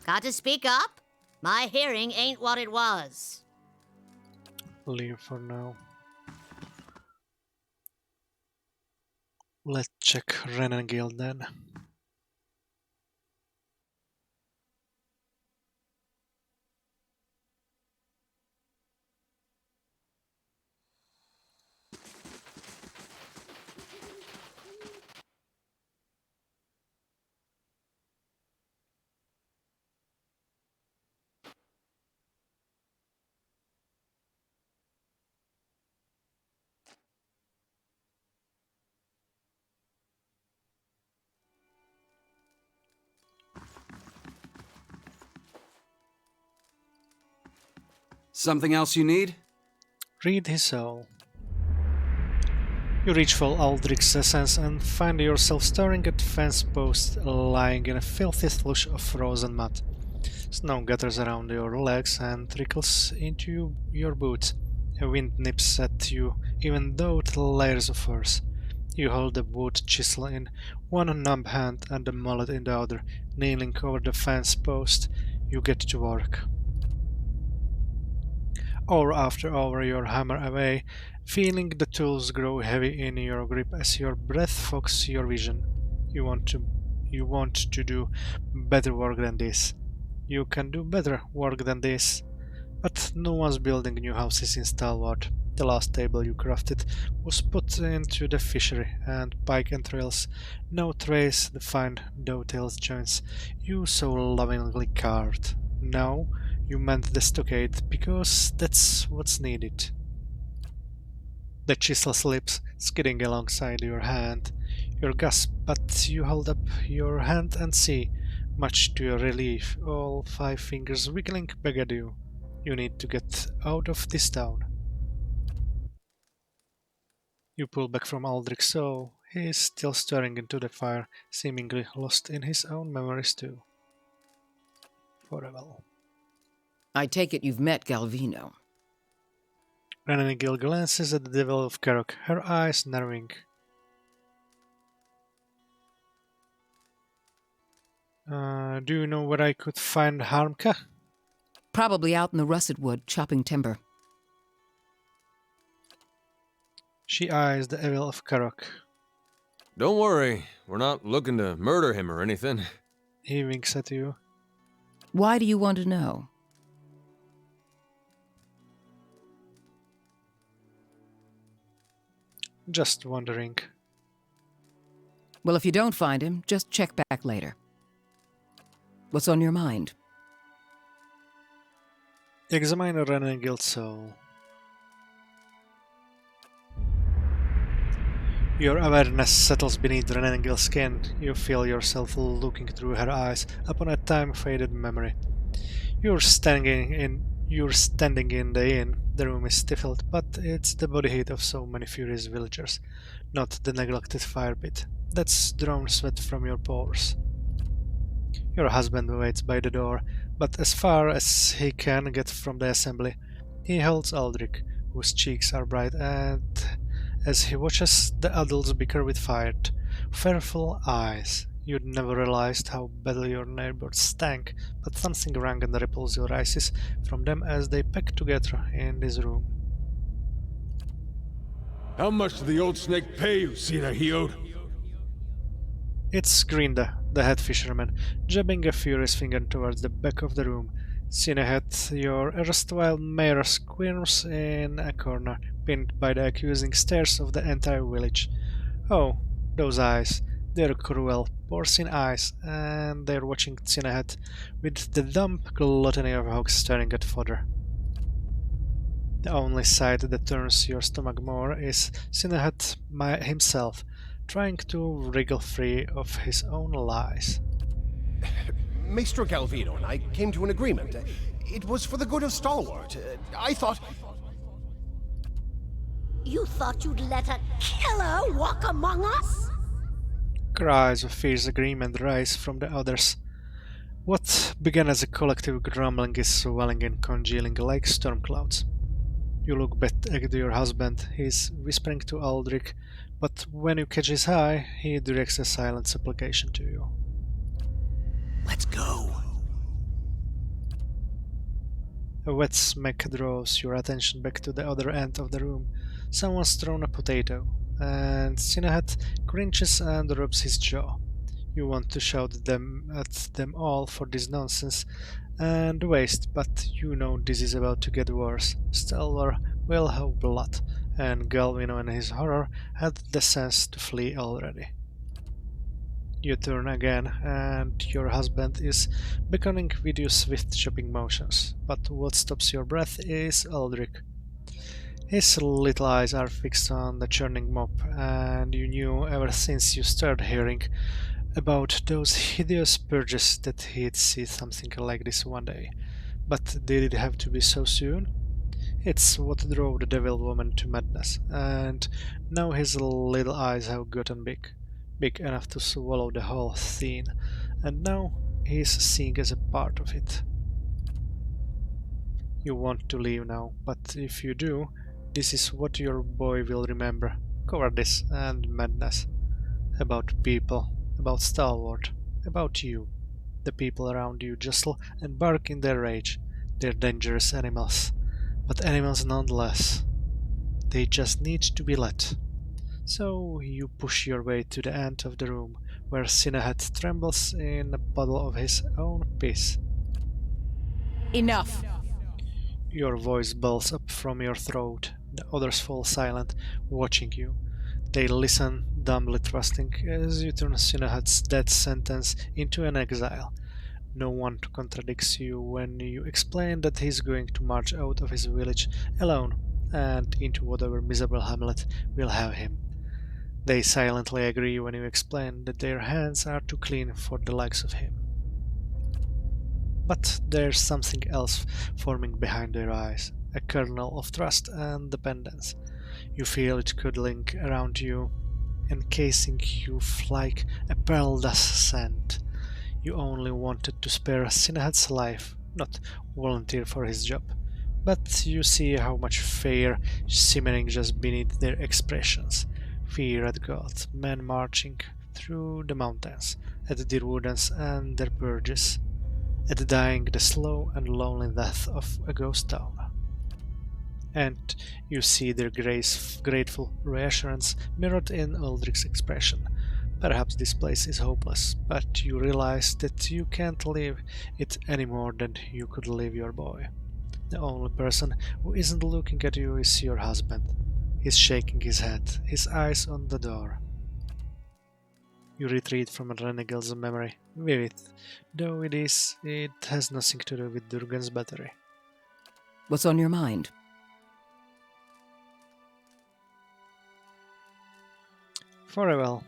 Got to speak up? My hearing ain't what it was. Leave for now. Let's check Renengil then. Something else you need? Read his soul. You reach for Aldrich's essence and find yourself staring at fence posts lying in a filthy slush of frozen mud. Snow gathers around your legs and trickles into your boots. A wind nips at you even though it layers of furs. You hold the wood chisel in one numb hand and the mallet in the other. Kneeling over the fence post, you get to work. Hour after hour you hammer away, feeling the tools grow heavy in your grip as your breath fogs your vision. You want to do better work than this. You can do better work than this. But no one's building new houses in Stalwart. The last table you crafted was put into the fishery, and pike entrails now trace the fine dovetail joints you so lovingly carved. Now you mend the stockade because that's what's needed. The chisel slips, skidding alongside your hand. You gasp, but you hold up your hand and see, much to your relief, all 5 fingers wiggling back at you. You need to get out of this town. You pull back from Aldrich's soul. He is still staring into the fire, seemingly lost in his own memories too. Farewell. I take it you've met Galvino. Renegil glances at the Devil of Karok, her eyes narrowing. Do you know where I could find Harmka? Probably out in the russet wood, chopping timber. She eyes the Devil of Karok. Don't worry, we're not looking to murder him or anything. He winks at you. Why do you want to know? Just wondering. Well, if you don't find him, just check back later. What's on your mind? Examine Renegil's soul. Your awareness settles beneath Renegil's skin. You feel yourself looking through her eyes upon a time-faded memory. You're standing in the inn. The room is stifled, but it's the body heat of so many furious villagers, not the neglected fire pit. That's drawn sweat from your pores. Your husband waits by the door, but as far as he can get from the assembly, he holds Aldrich, whose cheeks are bright, and as he watches the adults bicker with fearful eyes. You'd never realized how badly your neighbors stank, but something rang and ripples rises from them as they pack together in this room. How much did the old snake pay you, Sina Hiod? It's Grinda, the head fisherman, jabbing a furious finger towards the back of the room. Cinehead, your erstwhile mayor, squirms in a corner, pinned by the accusing stares of the entire village. Oh, those eyes. They're cruel, porcine eyes, and they're watching Cinehead with the dumb gluttony of hogs staring at fodder. The only sight that turns your stomach more is Cinehead himself, trying to wriggle free of his own lies. Maestro Galvino and I came to an agreement. It was for the good of Stalwart. I thought... You thought you'd let a killer walk among us? Cries of fierce agreement rise from the others. What began as a collective grumbling is swelling and congealing like storm clouds. You look back at your husband. He's whispering to Aldrich, but when you catch his eye, he directs a silent supplication to you. Let's go. A wet smack draws your attention back to the other end of the room. Someone's thrown a potato, and Cinehead cringes and rubs his jaw. You want to shout at them all for this nonsense and waste, but you know this is about to get worse. Stalwart will have blood, and Galvino in his horror had the sense to flee already. You turn again, and your husband is beckoning with you swift chopping motions, but what stops your breath is Aldrich. His little eyes are fixed on the churning mop, and you knew ever since you started hearing about those hideous purges that he'd see something like this one day. But did it have to be so soon? It's what drove the devil woman to madness, and now his little eyes have gotten big enough to swallow the whole scene, and now he's seeing as a part of it. You want to leave now, but if you do, this is what your boy will remember. Cowardice and madness. About people, about Stalwart, about you. The people around you jostle and bark in their rage. They're dangerous animals, but animals nonetheless. They just need to be let. So you push your way to the end of the room, where Cinehead trembles in a puddle of his own piss. Enough! Your voice bubbles up from your throat. The others fall silent, watching you. They listen, dumbly trusting, as you turn Cinehead's death sentence into an exile. No one contradicts you when you explain that he's going to march out of his village alone and into whatever miserable hamlet will have him. They silently agree when you explain that their hands are too clean for the likes of him. But there's something else forming behind their eyes, a kernel of trust and dependence. You feel it cuddling around you, encasing you like a pearl does sand. You only wanted to spare Cinehead's life, not volunteer for his job. But you see how much fear simmering just beneath their expressions. Fear at God, men marching through the mountains, at the Dwarvens and their purges, at dying the slow and lonely death of a ghost town. And you see their grateful reassurance mirrored in Aldrich's expression. Perhaps this place is hopeless, but you realize that you can't leave it any more than you could leave your boy. The only person who isn't looking at you is your husband. He's shaking his head, his eyes on the door. You retreat from Renegel's memory, vivid, though it has nothing to do with Durgan's battery. What's on your mind? Very well.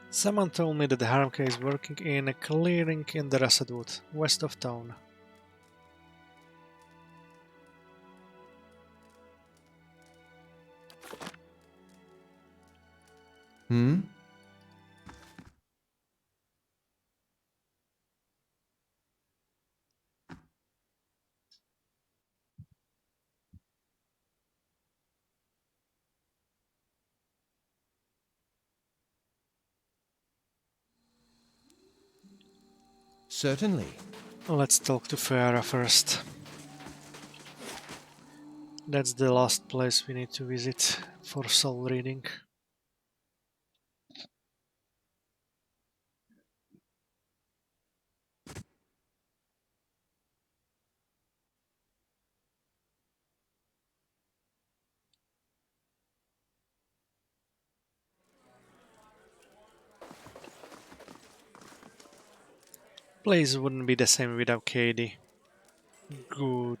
Someone told me that the Haramka is working in a clearing in the Rassadwood, west of town. Hmm? Certainly. Let's talk to Farah first. That's the last place we need to visit for soul reading. Place wouldn't be the same without Katie. Good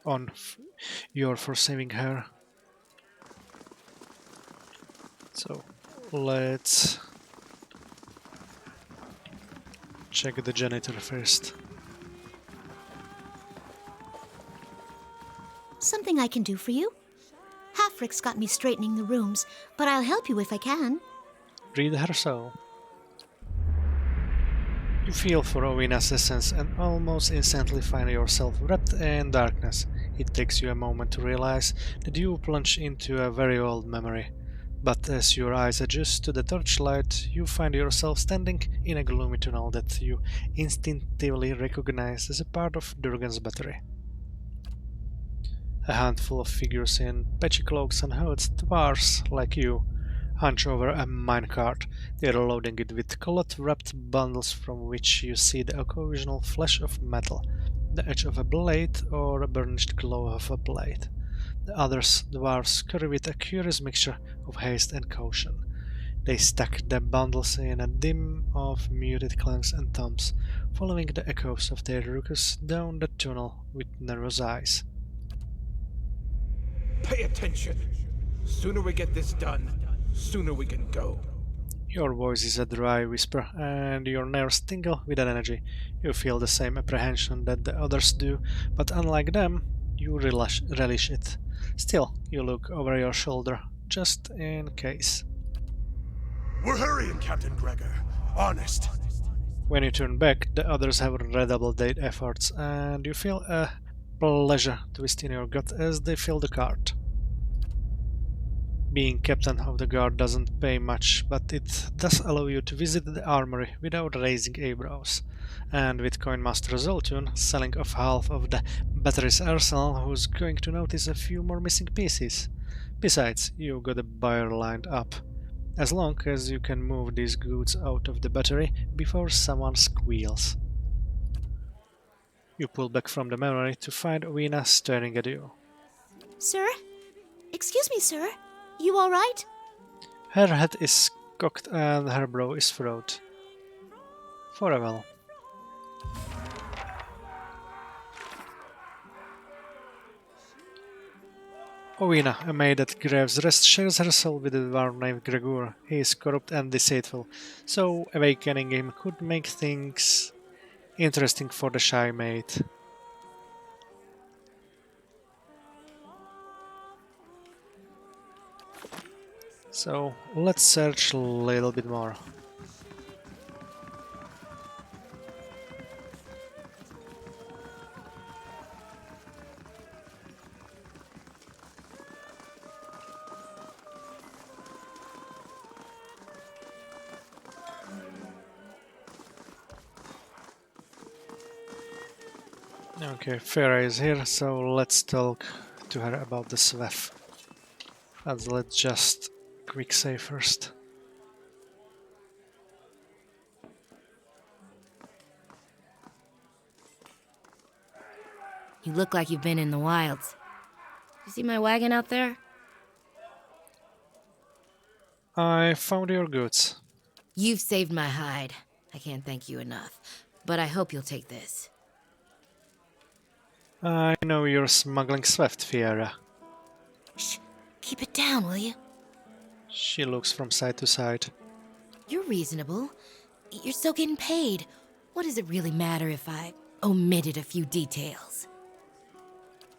on you for saving her. So let's check the janitor first. Something I can do for you? Halfrick's got me straightening the rooms, but I'll help you if I can. Read her soul. You feel for Owina's essence and almost instantly find yourself wrapped in darkness. It takes you a moment to realize that you plunge into a very old memory. But as your eyes adjust to the torchlight, you find yourself standing in a gloomy tunnel that you instinctively recognize as a part of Durgan's battery. A handful of figures in patchy cloaks and hoods, dwarves like you, hunch over a minecart. They are loading it with cloth-wrapped bundles from which you see the occasional flash of metal, the edge of a blade, or a burnished glow of a blade. The others, dwarves, carry with a curious mixture of haste and caution. They stack the bundles in a dim of muted clangs and thumps, following the echoes of their ruckus down the tunnel with nervous eyes. Pay attention! Sooner we get this done, sooner we can go. Your voice is a dry whisper, and your nerves tingle with an energy. You feel the same apprehension that the others do, but unlike them, you relish it. Still, you look over your shoulder, just in case. We're hurrying, Captain Gregor. Honest. When you turn back, the others have redoubled their efforts, and you feel a pleasure twist in your gut as they fill the cart. Being captain of the guard doesn't pay much, but it does allow you to visit the armory without raising eyebrows. And with Coinmaster Zoltun selling off half of the battery's arsenal, who's going to notice a few more missing pieces? Besides, you got a buyer lined up. As long as you can move these goods out of the battery before someone squeals. You pull back from the memory to find Oina staring at you. Sir? Excuse me, sir. You alright? Her head is cocked and her brow is furrowed. Farewell. Oina, a maid at Grave's Rest, shares her soul with a dwarf named Gregor. He is corrupt and deceitful, so awakening him could make things interesting for the shy maid. So let's search a little bit more. Okay, Farah is here, so let's talk to her about the SWEF. Let's just quick save first. You look like you've been in the wilds. You see my wagon out there? I found your goods. You've saved my hide. I can't thank you enough. But I hope you'll take this. I know you're smuggling SWEF, Fiera. Shh! Keep it down, will you? She looks from side to side. You're reasonable. You're still getting paid. What does it really matter if I omitted a few details?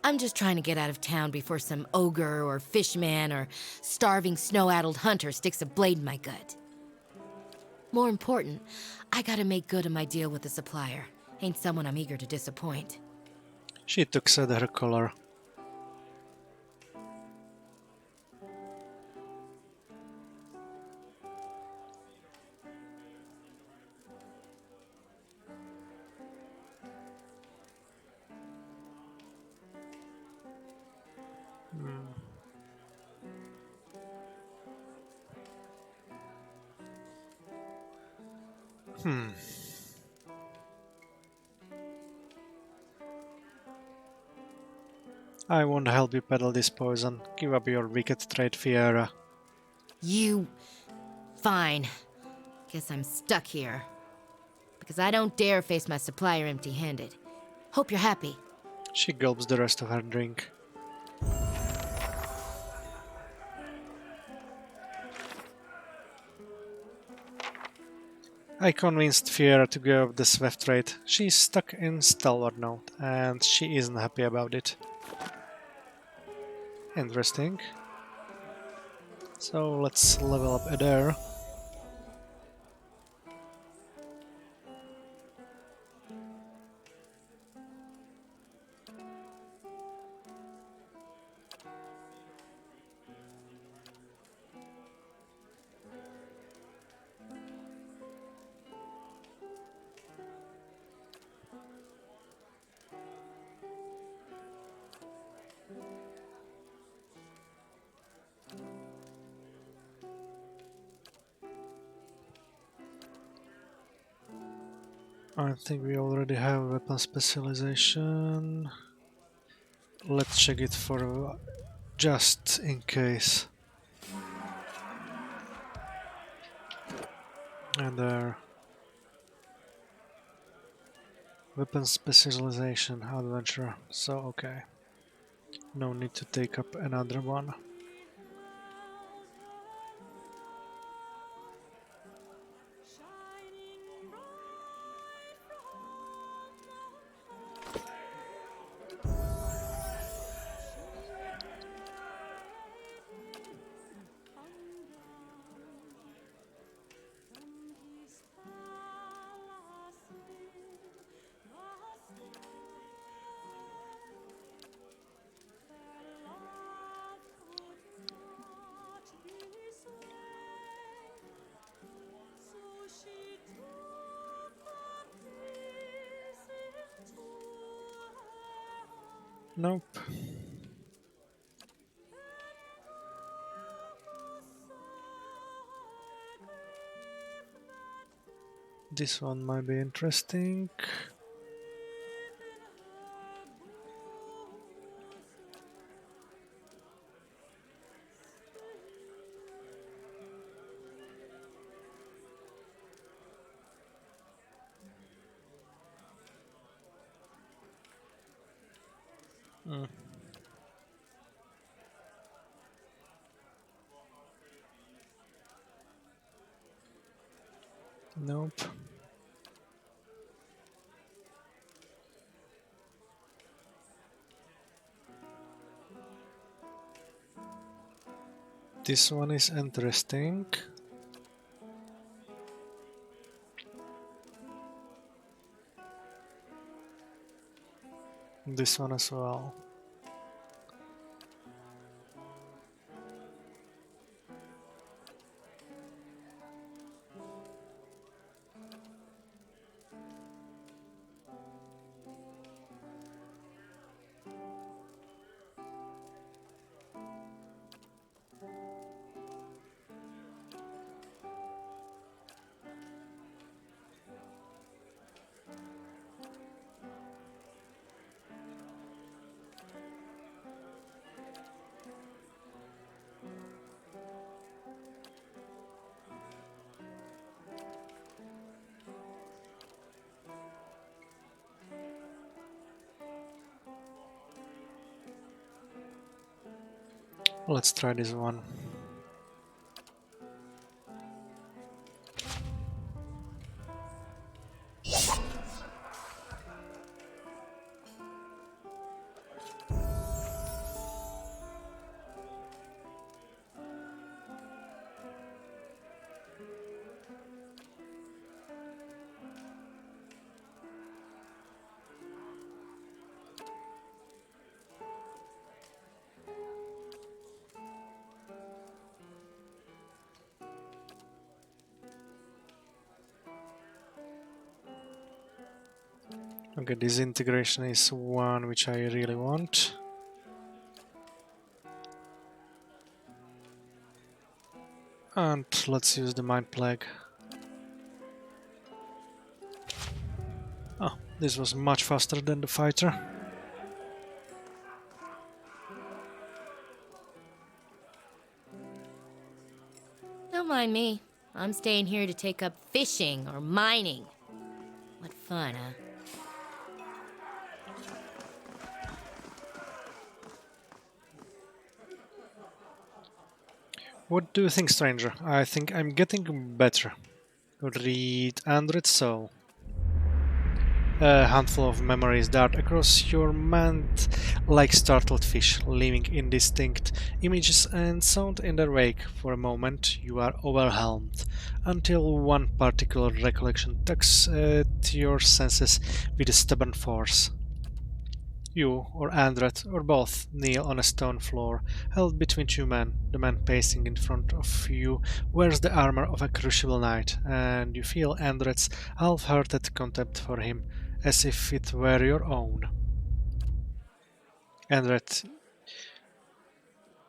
I'm just trying to get out of town before some ogre or fishman or starving snow-addled hunter sticks a blade in my gut. More important, I gotta make good on my deal with the supplier. Ain't someone I'm eager to disappoint. She tucks at her collar. I won't help you peddle this poison. Give up your wicked trade, Fiera. You... Fine. Guess I'm stuck here. Because I don't dare face my supplier empty-handed. Hope you're happy. She gulps the rest of her drink. I convinced Fiera to go off the SWEF trade. She's stuck in Stalwart now, and she isn't happy about it. Interesting. So let's level up Adair. I think we already have weapon specialization. Let's check it for just in case. And there. Weapon specialization, adventure. So, okay. No need to take up another one. Nope. This one might be interesting. Mm. Nope. This one is interesting. This one as well. Let's try this one. Okay, this integration is one which I really want. And let's use the Mind Plague. Oh, this was much faster than the fighter. Don't mind me. I'm staying here to take up fishing or mining. What fun, huh? What do you think, stranger? I think I'm getting better. Read Android Soul. A handful of memories dart across your mind like startled fish, leaving indistinct images and sound in their wake. For a moment you are overwhelmed, until one particular recollection tugs at your senses with a stubborn force. You, or Andret, or both, kneel on a stone floor, held between two men. The man pacing in front of you wears the armor of a crucible knight, and you feel Andret's half-hearted contempt for him, as if it were your own. Andret,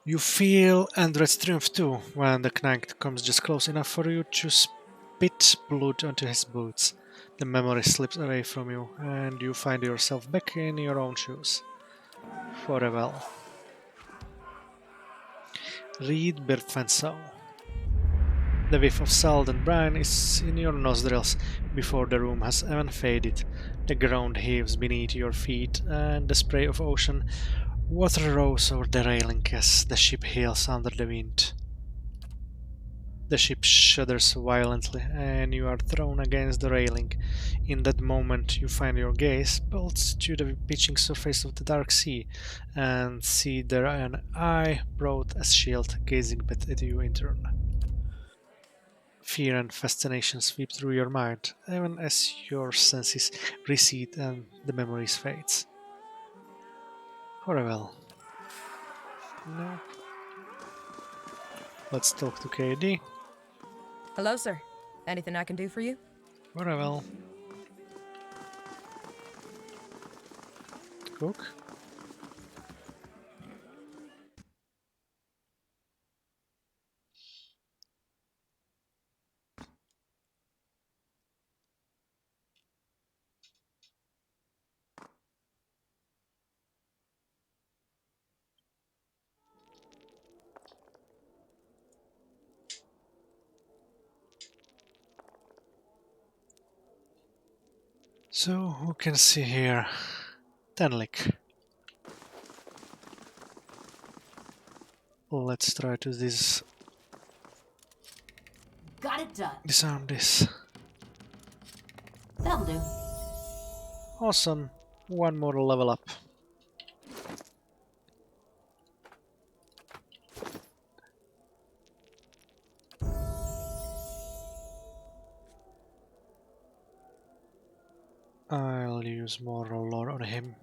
you feel Andret's triumph too, when the knight comes just close enough for you to spit blood onto his boots. The memory slips away from you, and you find yourself back in your own shoes. Farewell. Read Birthfenso. The whiff of salt and brine is in your nostrils before the room has even faded. The ground heaves beneath your feet, and the spray of ocean water rolls over the railing as the ship heels under the wind. The ship shudders violently, and you are thrown against the railing. In that moment, you find your gaze pulled to the pitching surface of the dark sea, and see there an eye broad as shield gazing back at you in turn. Fear and fascination sweep through your mind, even as your senses recede and the memories fades. Farewell. No. Let's talk to KD. Hello, sir. Anything I can do for you? Farewell. Cook. So, who can see here? Tenlik. Let's try to Got it done. disarm this. That'll do. Awesome. One more level up. I'll use more lore on him.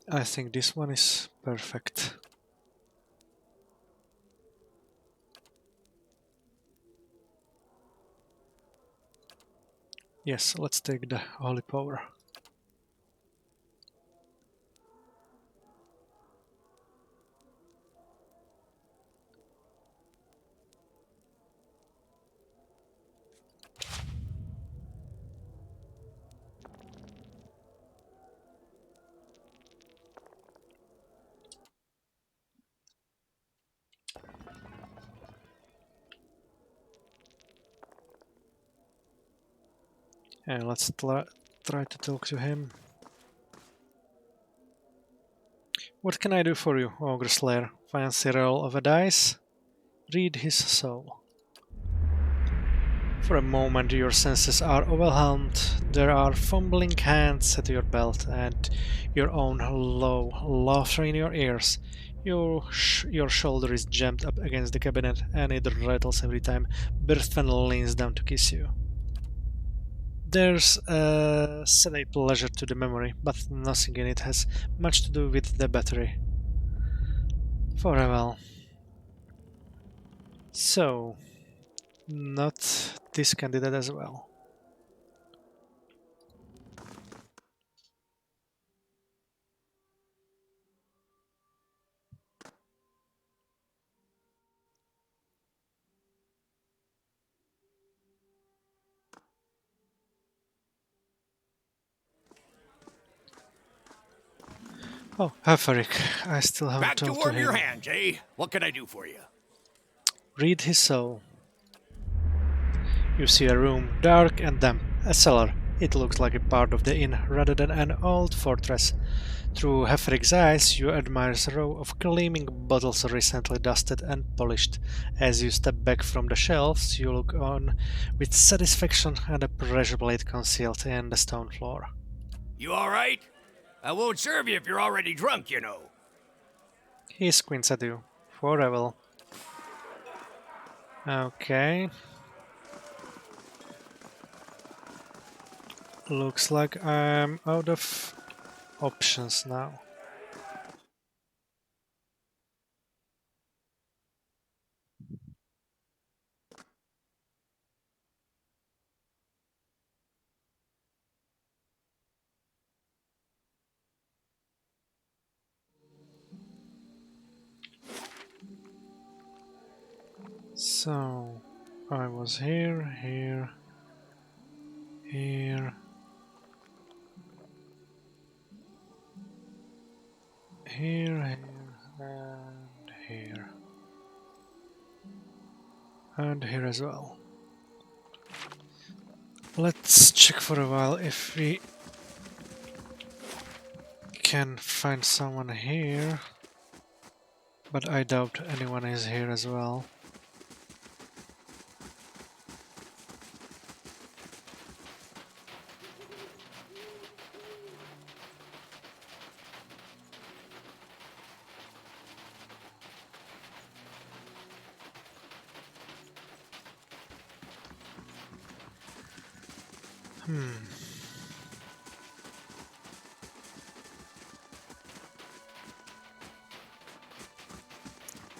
I think this one is perfect. Yes, let's take the holy power. And let's try to talk to him. What can I do for you, Ogre Slayer? Fancy roll of a dice? Read his soul. For a moment your senses are overwhelmed. There are fumbling hands at your belt and your own low laughter in your ears. Your shoulder is jammed up against the cabinet and it rattles every time Birthven leans down to kiss you. There's a sedate pleasure to the memory, but nothing in it has much to do with the battery. Farewell. So, not this candidate as well. Oh, Heferic, I still haven't Back to talked warm to your him. hands, eh? What can I do for you? Read his soul. You see a room, dark and damp, a cellar. It looks like a part of the inn rather than an old fortress. Through Heferic's eyes, you admire a row of gleaming bottles recently dusted and polished. As you step back from the shelves, you look on with satisfaction at a pressure plate concealed in the stone floor. You all right? I won't serve you if you're already drunk, you know. He squints at you. Forever. Okay. Looks like I'm out of options now. So, I was here, here, here, here, and here. And here as well. Let's check for a while if we can find someone here. But I doubt anyone is here as well.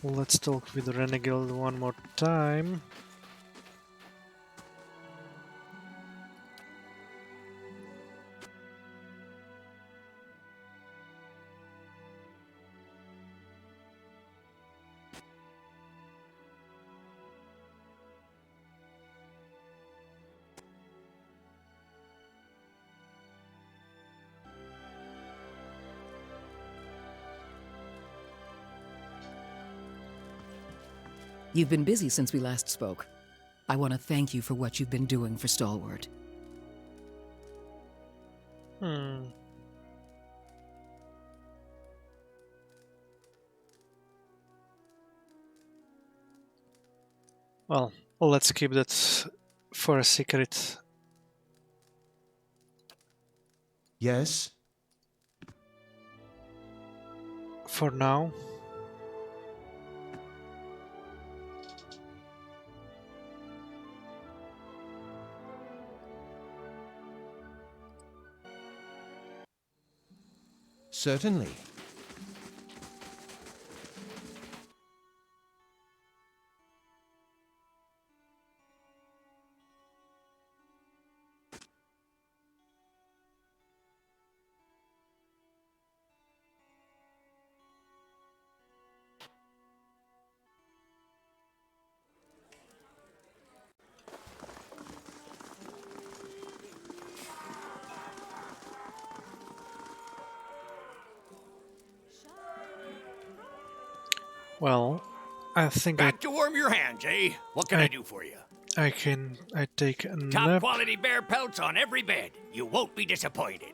Let's talk with Renegade one more time. You've been busy since we last spoke. I want to thank you for what you've been doing for Stalwart. Well, let's keep that for a secret. Yes? For now. Certainly. Well, I think Back to warm your hands, eh? What can I do for you? I take a Top nap. quality bear pelts on every bed. You won't be disappointed.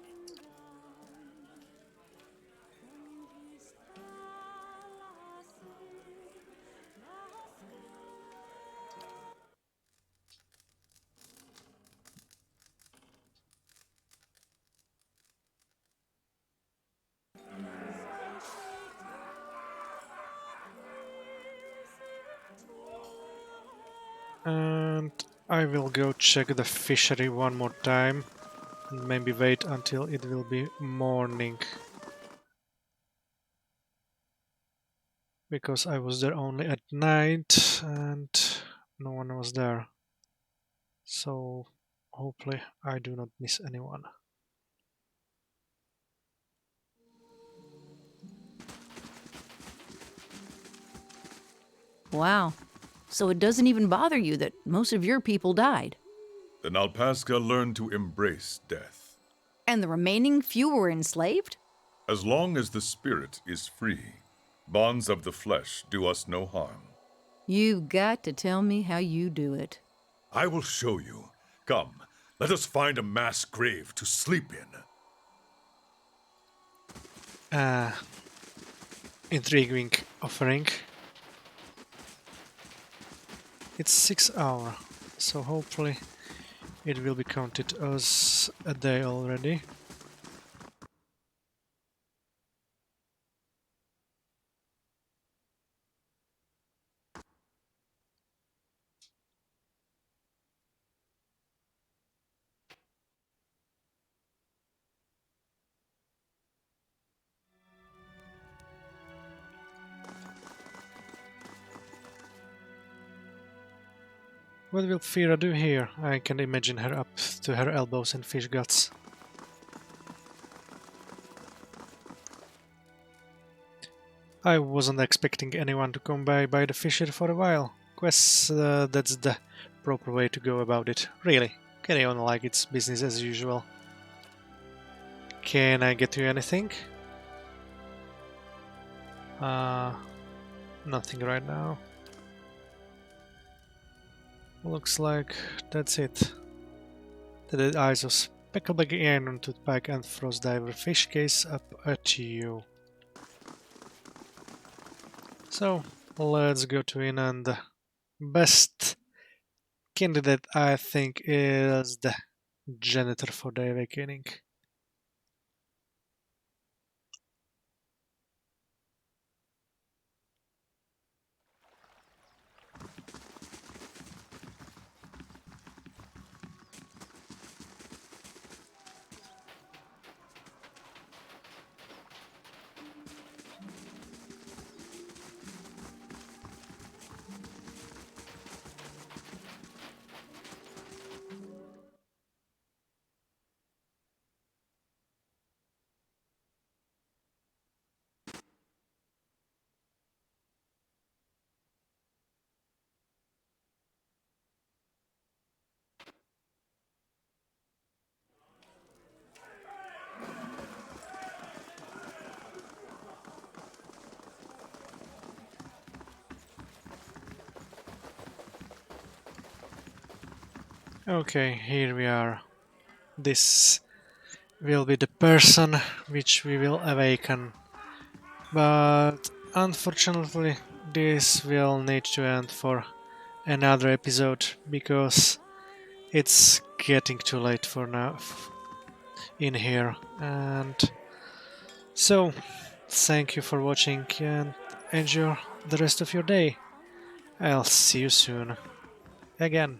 And I will go check the fishery one more time. And maybe wait until it will be morning. Because I was there only at night and no one was there. So hopefully I do not miss anyone. Wow. So it doesn't even bother you that most of your people died. Then Alpaska learned to embrace death. And the remaining few were enslaved? As long as the spirit is free, bonds of the flesh do us no harm. You've got to tell me how you do it. I will show you. Come, let us find a mass grave to sleep in. Intriguing offering. It's 6 hours, so hopefully it will be counted as a day already. What will Fira do here? I can imagine her up to her elbows in fish guts. I wasn't expecting anyone to come by the fisher for a while. Quests, that's the proper way to go about it. Really, carry on like it's business as usual. Can I get you anything? Nothing right now. Looks like that's it. The dead eyes of Speckleback Iron Toothpick and Frostdiver fish case up at you. So let's go to in, and the best candidate I think is the janitor for the awakening. Okay, here we are. This will be the person which we will awaken. But unfortunately, this will need to end for another episode because it's getting too late for now in here. And so, thank you for watching and enjoy the rest of your day. I'll see you soon. Again.